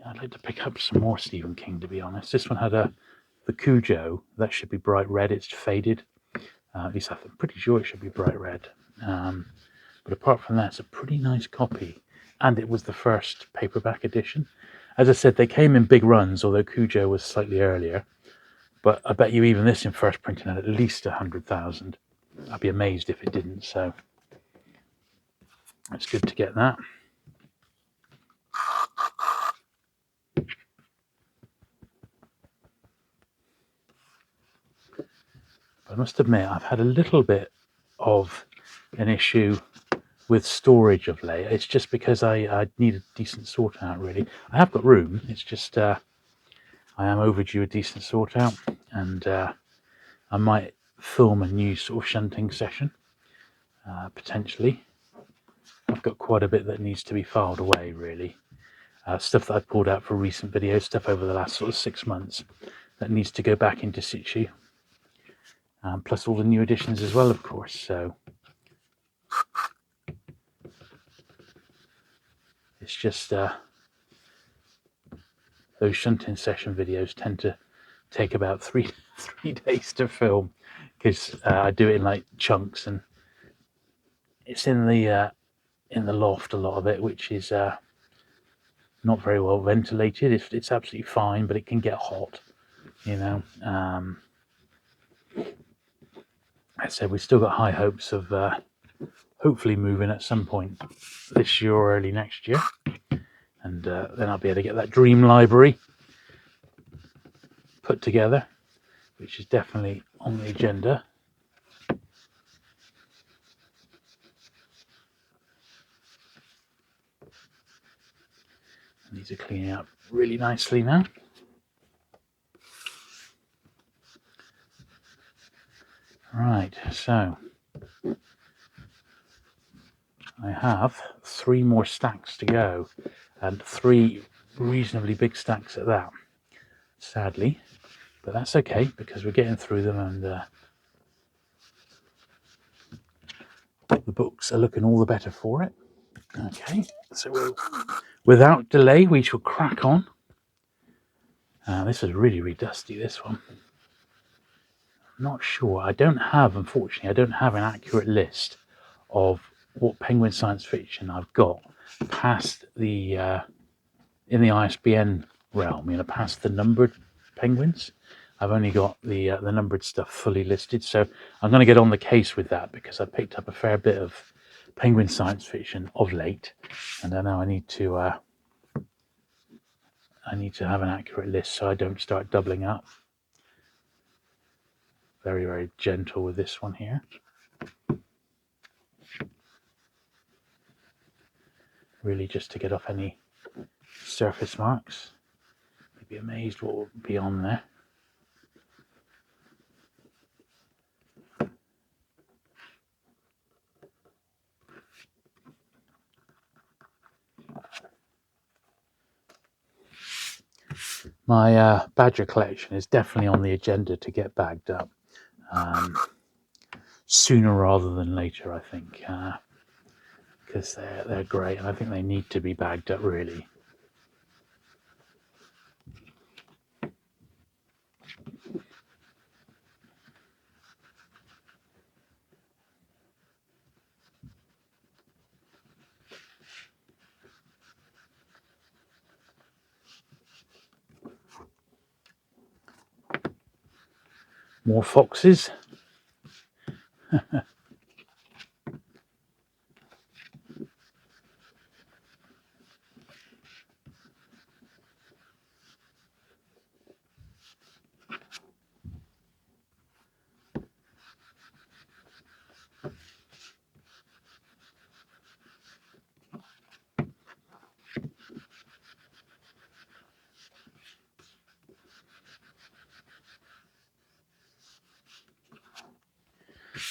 I'd like to pick up some more Stephen King, to be honest. This one had the Cujo. That should be bright red. It's faded. At least I'm pretty sure it should be bright red. But apart from that, it's a pretty nice copy. And it was the first paperback edition. As I said, they came in big runs, although Cujo was slightly earlier. But I bet you even this in first printing had at least 100,000. I'd be amazed if it didn't. So it's good to get that. I must admit, I've had a little bit of an issue with storage of late. It's just because I need a decent sort out, really. I have got room. It's just I am overdue a decent sort out, and I might film a new sort of shunting session, potentially. I've got quite a bit that needs to be filed away, really. Stuff that I've pulled out for recent videos, stuff over the last sort of 6 months that needs to go back into situ. Plus all the new editions as well, of course. So it's just those shunting session videos tend to take about three days to film because I do it in like chunks, and it's in the loft, a lot of it, which is not very well ventilated. It's absolutely fine, but it can get hot, I said we've still got high hopes of hopefully moving at some point this year or early next year, and then I'll be able to get that dream library put together, which is definitely on the agenda. And these are cleaning up really nicely now. Right, so I have 3 more stacks to go, and 3 reasonably big stacks at that, sadly, but that's okay because we're getting through them, and the books are looking all the better for it. Okay, so without delay we shall crack on. This is really dusty, this one. Not sure. Unfortunately, I don't have an accurate list of what Penguin science fiction I've got past the in the ISBN realm, past the numbered penguins. I've only got the numbered stuff fully listed, so I'm going to get on the case with that because I picked up a fair bit of Penguin science fiction of late, and I know I need to have an accurate list so I don't start doubling up. Very gentle with this one here. Really just to get off any surface marks. You'd be amazed what will be on there. My badger collection is definitely on the agenda to get bagged up sooner rather than later, I think, because they're great, and I think they need to be bagged up really. More foxes.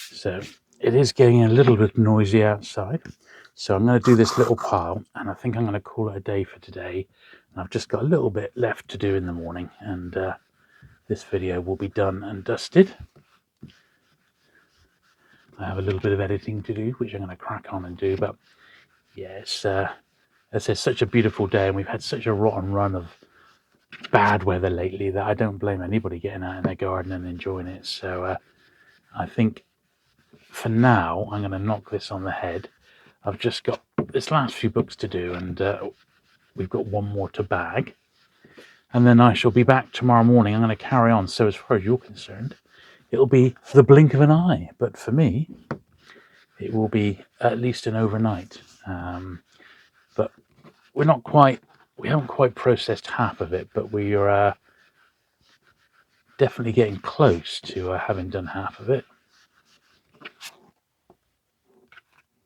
So it is getting a little bit noisy outside, so I'm going to do this little pile, and I think I'm going to call it a day for today. And I've just got a little bit left to do in the morning, and this video will be done and dusted. I have a little bit of editing to do, which I'm going to crack on and do, but yes, it's such a beautiful day, and we've had such a rotten run of bad weather lately that I don't blame anybody getting out in their garden and enjoying it. So I think for now I'm going to knock this on the head. I've just got this last few books to do, and we've got one more to bag, and then I shall be back tomorrow morning. I'm going to carry on, so as far as you're concerned it'll be the blink of an eye, but for me it will be at least an overnight. But we haven't quite processed half of it, but we are definitely getting close to having done half of it.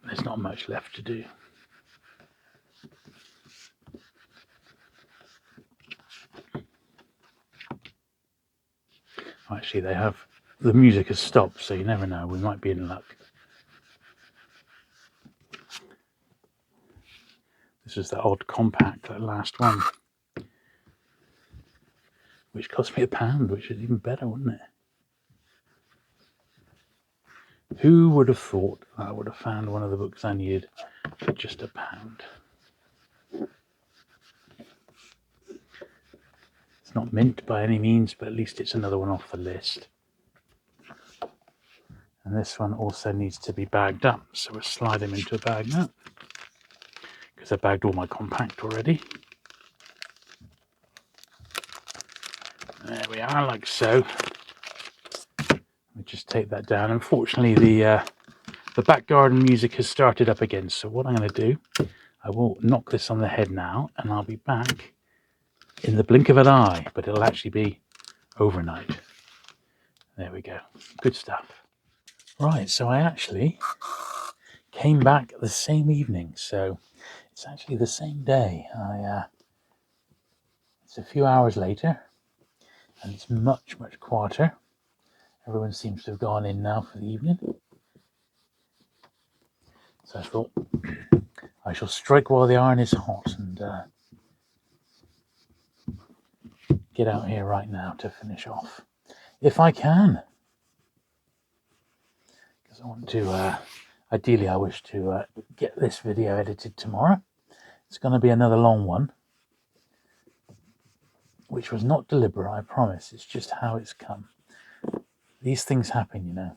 There's not much left to do. Actually, the music has stopped, so you never know, we might be in luck. This is the odd compact, that last one, which cost me £1, which is even better, wouldn't it? Who would have thought I would have found one of the books I needed for just £1? It's not mint by any means, but at least it's another one off the list. And this one also needs to be bagged up, so we'll slide them into a bag now, because I bagged all my compact already. There we are, like so. Let me just take that down. Unfortunately, the back garden music has started up again, so what I'm going to do, I will knock this on the head now, and I'll be back in the blink of an eye, but it'll actually be overnight. There we go. Good stuff. Right, so I actually came back the same evening, so it's actually the same day. It's a few hours later, and it's much quieter. Everyone seems to have gone in now for the evening. So I thought I shall strike while the iron is hot and get out here right now to finish off, if I can, because I want to, ideally I wish to get this video edited tomorrow. It's going to be another long one, which was not deliberate, I promise. It's just how it's come. These things happen, you know.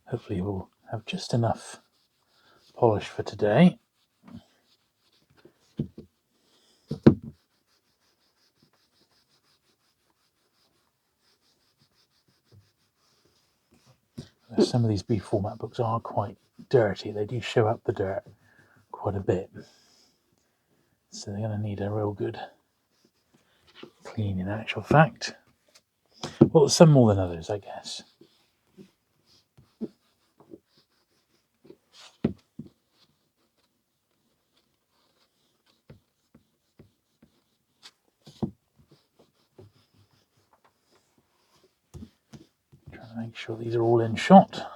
Hopefully we'll have just enough polish for today. Some of these B format books are quite dirty. They do show up the dirt quite a bit. So they're going to need a real good clean in actual fact. Well, some more than others, I guess. Trying to make sure these are all in shot.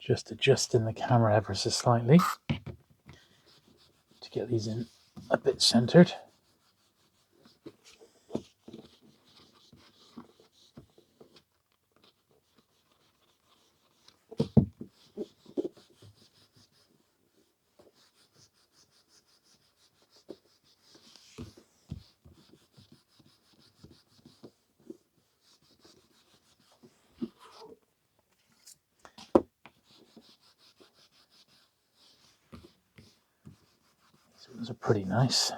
Just adjusting the camera ever so slightly to get these in a bit centered. These ones are pretty nice.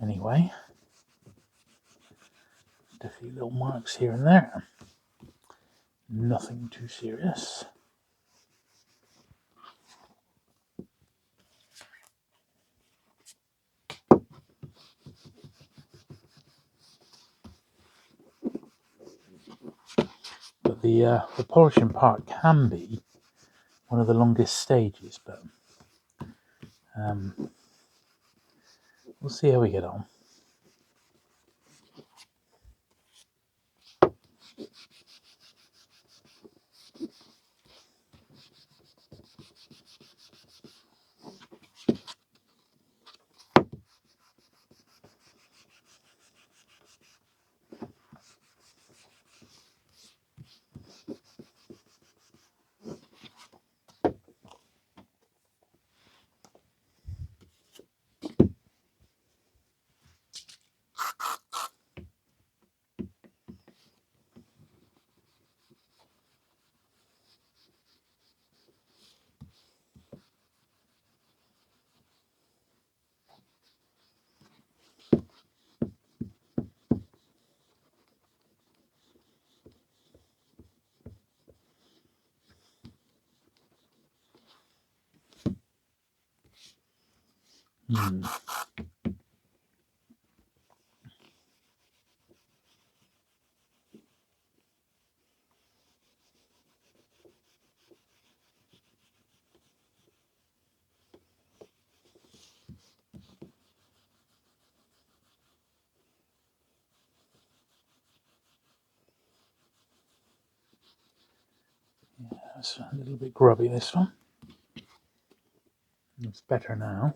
Anyway, just a few little marks here and there. Nothing too serious. But the polishing part can be one of the longest stages, but we'll see how we get on. It's a little bit grubby, this one. It's better now.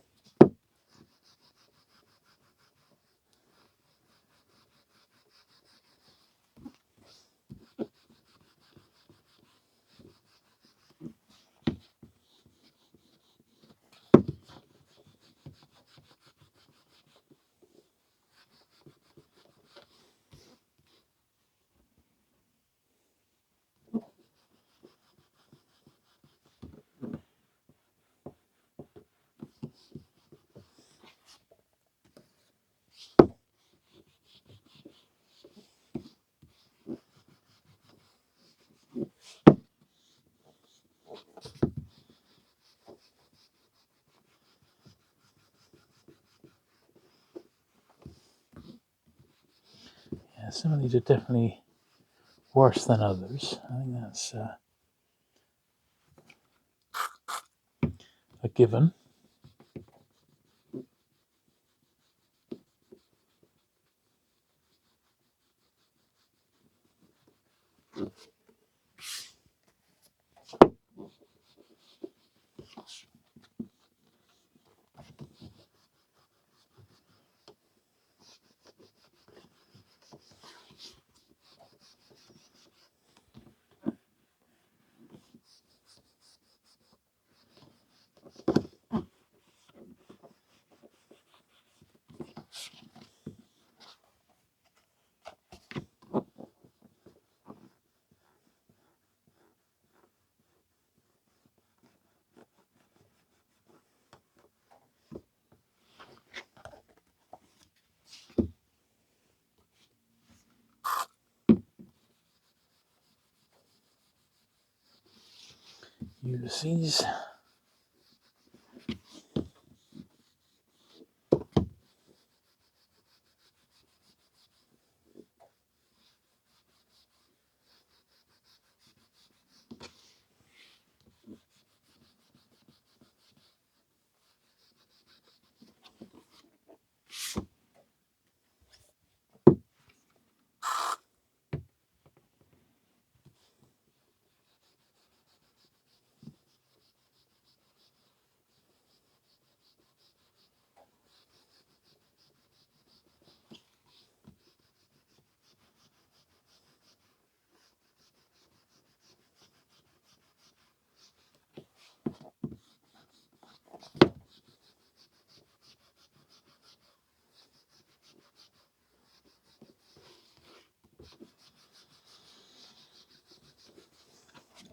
Yeah, some of these are definitely worse than others. I think that's a given. Ulysses.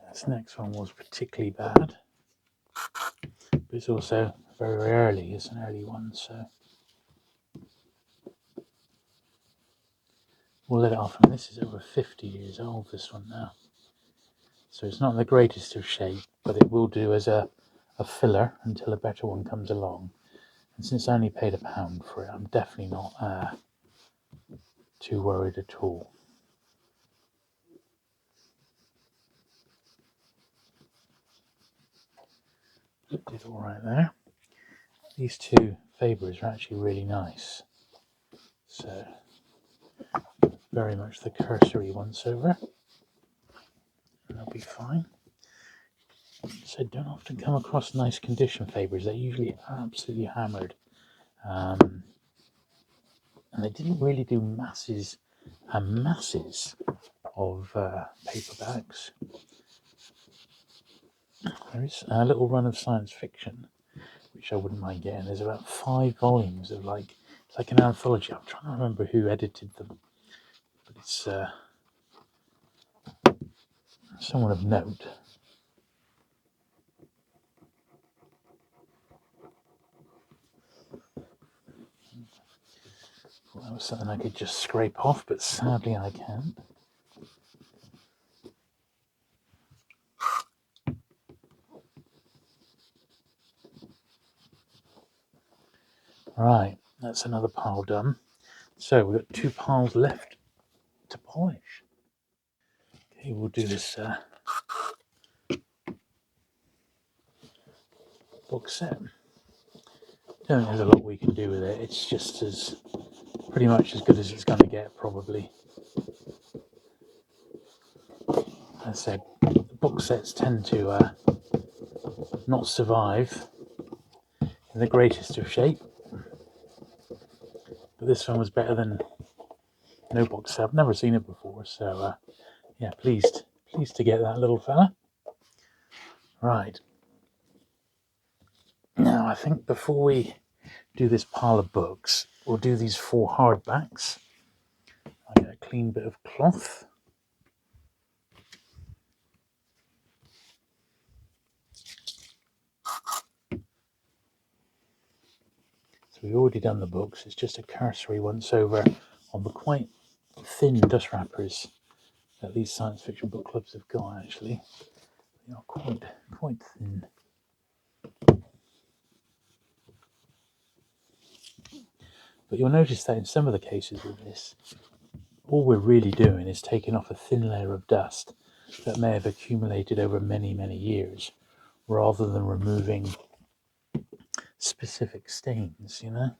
This next one was particularly bad, but it's also very early. It's an early one, so we'll let it off. And this is over 50 years old, this one now. So it's not the greatest of shape, but it will do as a filler until a better one comes along. And since I only paid £1 for it, I'm definitely not too worried at all. Did all right there. These two Fabers are actually really nice. So very much the cursory once over. And they'll be fine. So don't often come across nice condition Fabers. They're usually absolutely hammered. And they didn't really do masses and masses of paperbacks. There is a little run of science fiction, which I wouldn't mind getting. There's about 5 volumes of it's like an anthology. I'm trying to remember who edited them, but it's someone of note. Well, that was something I could just scrape off, but sadly I can't. Right, that's another pile done. So we've got 2 piles left to polish. Okay, we'll do this book set. Don't think there's a lot we can do with it. It's just pretty much as good as it's going to get, probably. As I said, book sets tend to not survive in the greatest of shape. But this one was better than no box set. I've never seen it before, so yeah, pleased to get that little fella. Right. Now, I think before we do this pile of books, we'll do these 4 hardbacks. I get a clean bit of cloth. So we've already done the books. It's just a cursory once over on the quite thin dust wrappers that these science fiction book clubs have got, actually. They are quite thin. But you'll notice that in some of the cases with this, all we're really doing is taking off a thin layer of dust that may have accumulated over many, many years, rather than removing specific stains, you know?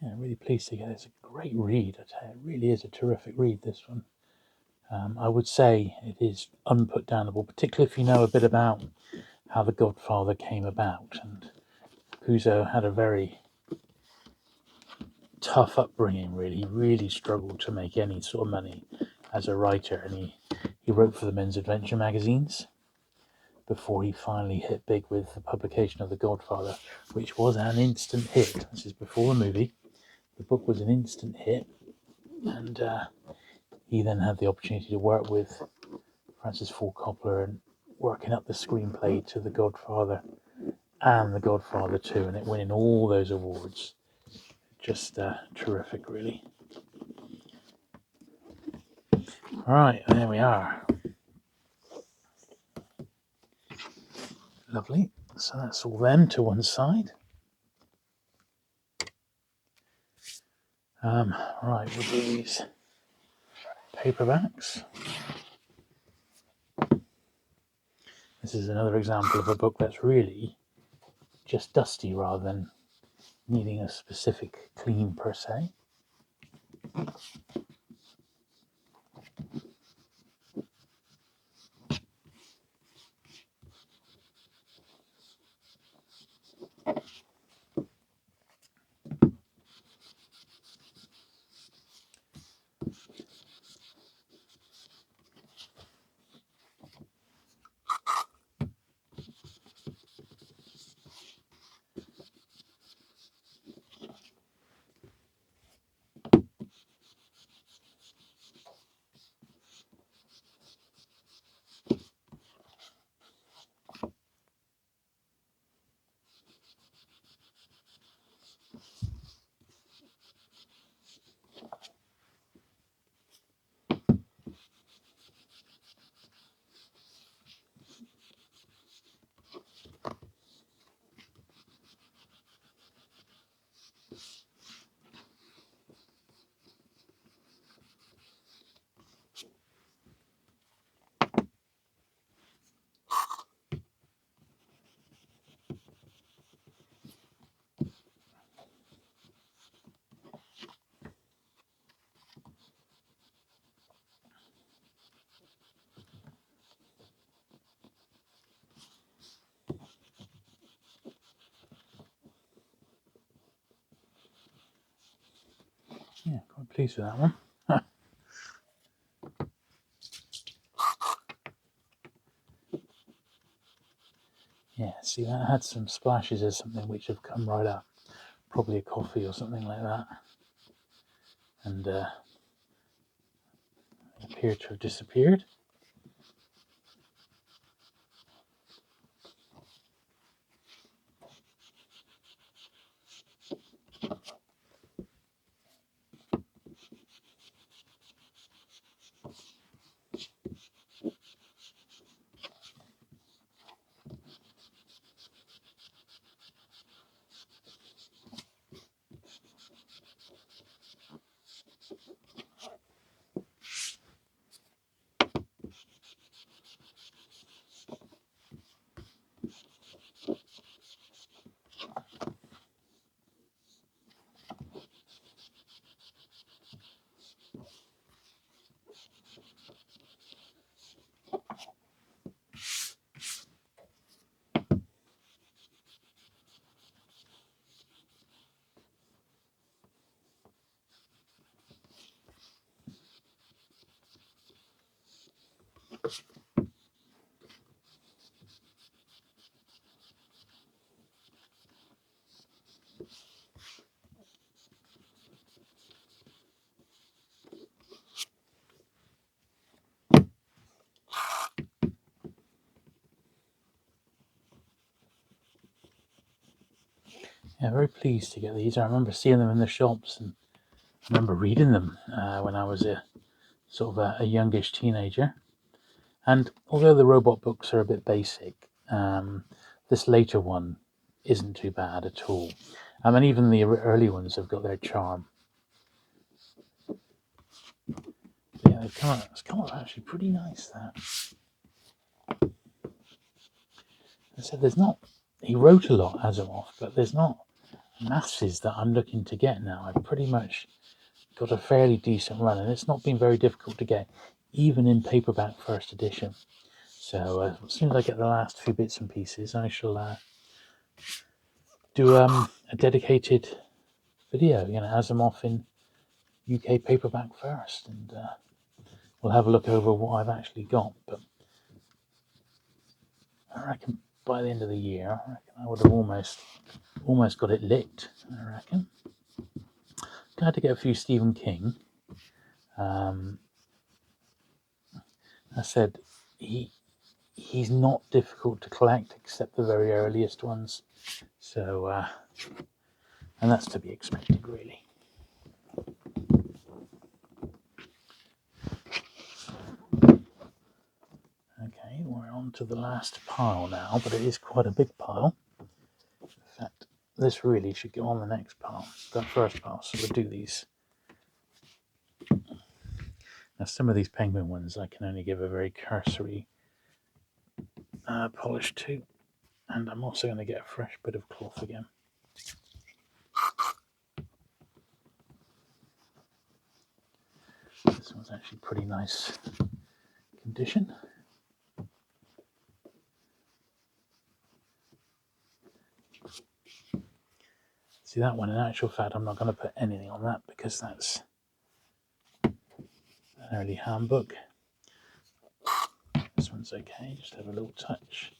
Yeah, really pleased to get it. It's a great read, I tell you. It really is a terrific read, this one. I would say it is unputdownable, particularly if you know a bit about how The Godfather came about. And Puzo had a very tough upbringing, really. He really struggled to make any sort of money as a writer, and he wrote for the men's adventure magazines before he finally hit big with the publication of The Godfather, which was an instant hit. This is before the movie. The book was an instant hit, and he then had the opportunity to work with Francis Ford Coppola and working up the screenplay to The Godfather and The Godfather 2, and it winning all those awards. Just terrific, really. All right, there we are. Lovely. So that's all them to one side. Right, we'll do these paperbacks. This is another example of a book that's really just dusty rather than needing a specific clean per se. Yeah, quite pleased with that one. Yeah, see, that had some splashes of something which have come right up. Probably a coffee or something like that. And appear to have disappeared. Yeah, very pleased to get these. I remember seeing them in the shops, and I remember reading them when I was a sort of a youngish teenager. And although the robot books are a bit basic, this later one isn't too bad at all. And even the early ones have got their charm. Yeah, it's come out actually pretty nice, that. I said there's not, he wrote a lot, Asimov, but there's not masses that I'm looking to get now. I've pretty much got a fairly decent run, and it's not been very difficult to get, even in paperback first edition. So as soon as I get the last few bits and pieces, I shall do a dedicated video, Asimov in UK paperback first, and we'll have a look over what I've actually got. But I reckon by the end of the year, I would have almost got it licked. I reckon. Glad to get a few Stephen King. I said he's not difficult to collect except the very earliest ones. So, and that's to be expected, really. Okay, we're on to the last pile now, but it is quite a big pile. In fact, this really should go on the next pile, that first pile. So we'll do these. Now, some of these penguin ones I can only give a very cursory polish to, and I'm also going to get a fresh bit of cloth again. This one's actually pretty nice condition. See, that one, in actual fact, I'm not going to put anything on that because that's an early handbook. This one's okay, just have a little touch.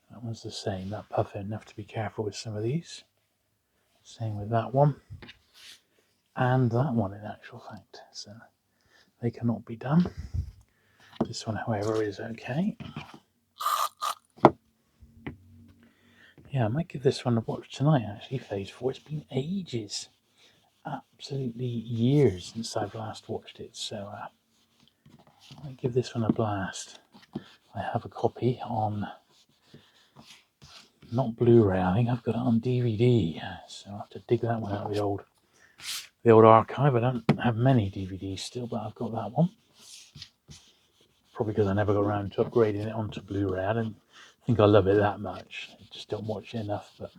That one's the same, that puffin. Have to be careful with some of these. Same with that one. And that one, in actual fact. So they cannot be done. This one, however, is okay. Yeah, I might give this one a watch tonight, actually, Phase 4. It's been ages. Absolutely years since I've last watched it. So I might give this one a blast. I have a copy on, not Blu-ray, I think I've got it on DVD. So I'll have to dig that one out of the old archive. I don't have many DVDs still, but I've got that one. Probably because I never got around to upgrading it onto Blu-ray. I don't think I love it that much. I just don't watch it enough. But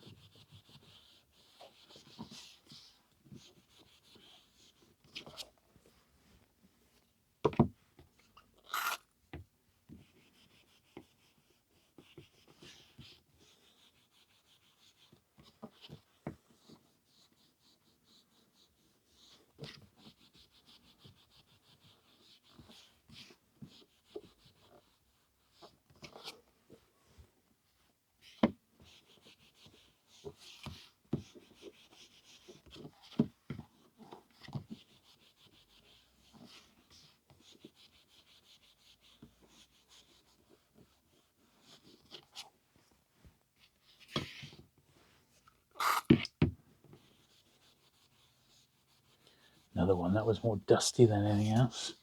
another one that was more dusty than anything else.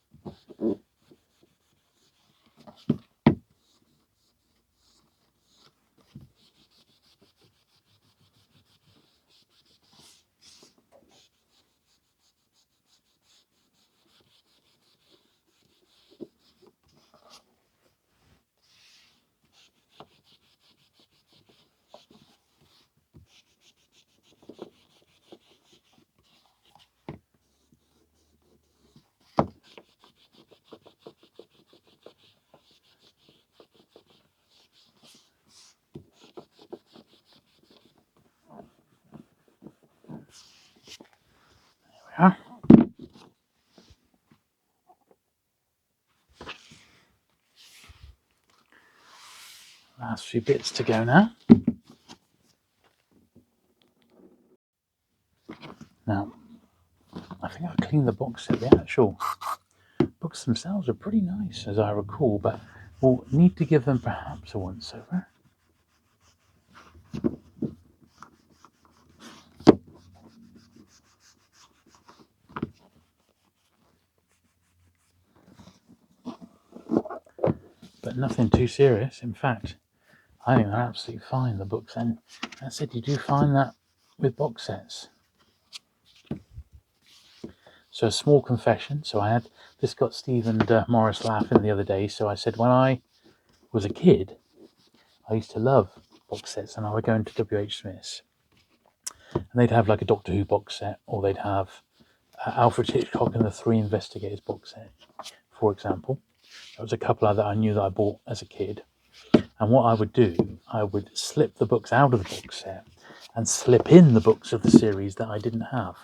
There we are. Last few bits to go now. Now, I think I've cleaned the box set. The actual books themselves are pretty nice, as I recall, but we'll need to give them perhaps a once over. But nothing too serious. In fact, I think they're absolutely fine, the books. And I said, you do find that with box sets. So a small confession. So I had this got Steve and Morris laughing the other day. So I said, when I was a kid, I used to love box sets, and I would go into W.H. Smith's, and they'd have like a Doctor Who box set, or they'd have Alfred Hitchcock and the Three Investigators box set, for example. There was a couple that I knew that I bought as a kid. And what I would do, I would slip the books out of the box set and slip in the books of the series that I didn't have.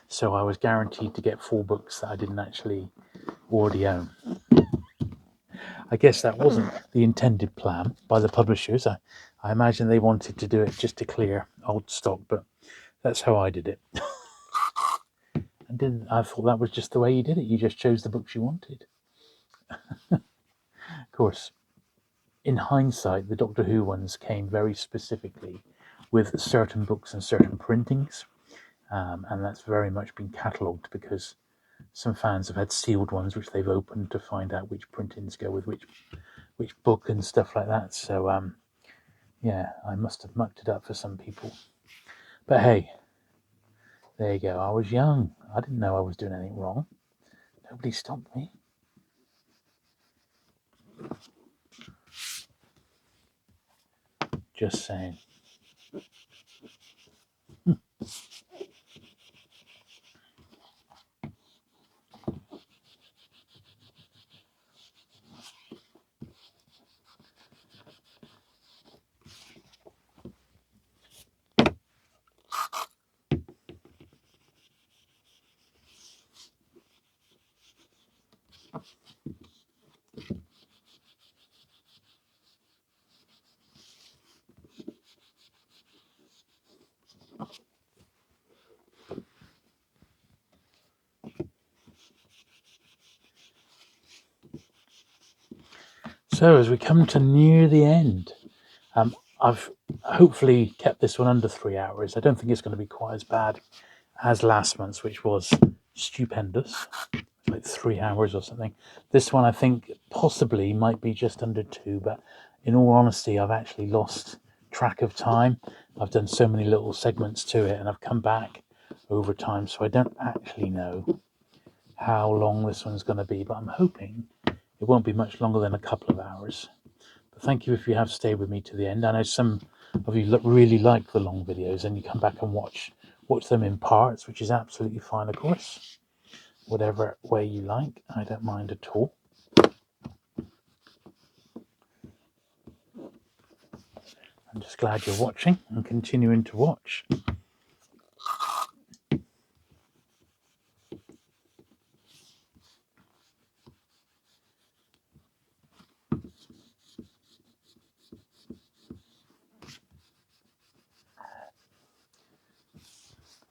So I was guaranteed to get 4 books that I didn't actually already own. I guess that wasn't the intended plan by the publishers. I imagine they wanted to do it just to clear old stock, but that's how I did it. I thought that was just the way you did it. You just chose the books you wanted. Of course, in hindsight, the Doctor Who ones came very specifically with certain books and certain printings, and that's very much been catalogued because some fans have had sealed ones which they've opened to find out which printings go with which book and stuff like that. So yeah, I must have mucked it up for some people. But hey, there you go. I was young. I didn't know I was doing anything wrong. Nobody stopped me. Just saying. So as we come to near the end, I've hopefully kept this one under 3 hours. I don't think it's going to be quite as bad as last month's, which was stupendous, like 3 hours or something. This one I think possibly might be just under 2, but in all honesty, I've actually lost track of time. I've done so many little segments to it, and I've come back over time, so I don't actually know how long this one's going to be, but I'm hoping it won't be much longer than a couple of hours. But thank you if you have stayed with me to the end. I know some of you really like the long videos, and you come back and watch them in parts, which is absolutely fine, of course. Whatever way you like, I don't mind at all. I'm just glad you're watching and continuing to watch.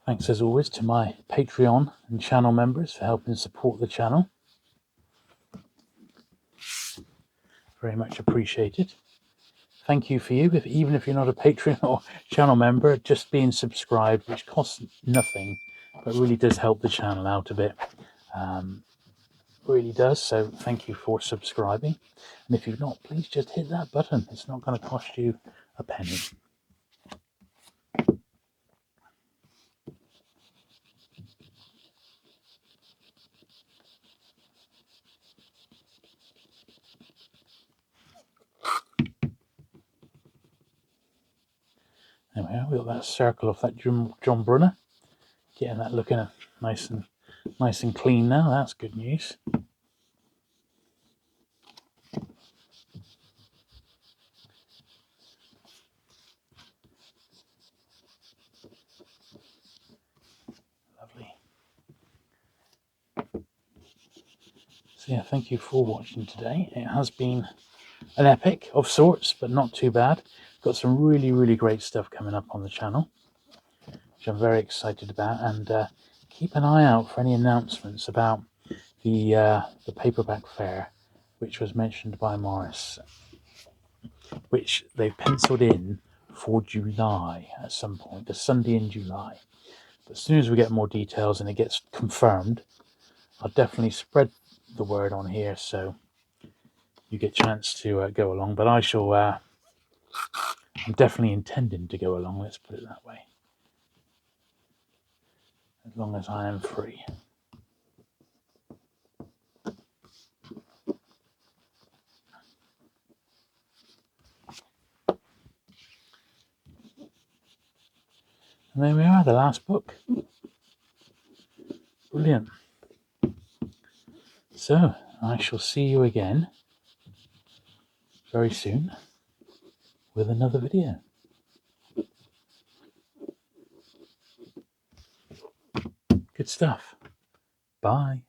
Thanks as always to my Patreon and channel members for helping support the channel. Very much appreciated. Thank you for you, even if you're not a Patreon or channel member, just being subscribed, which costs nothing, but really does help the channel out a bit. Really does, so thank you for subscribing. And if you've not, please just hit that button. It's not going to cost you a penny. There we are. We've got that circle of that John Brunner. Getting that looking nice and clean now. That's good news. Lovely. So yeah, thank you for watching today. It has been an epic of sorts, but not too bad. Got some really great stuff coming up on the channel, which I'm very excited about, and keep an eye out for any announcements about the paperback fair, which was mentioned by Morris, which they've penciled in for July at some point, a Sunday in July. But as soon as we get more details and it gets confirmed, I'll definitely spread the word on here so you get a chance to go along. But I shall, I'm definitely intending to go along, let's put it that way, as long as I am free. And there we are, the last book. Brilliant. So, I shall see you again very soon with another video. Good stuff. Bye.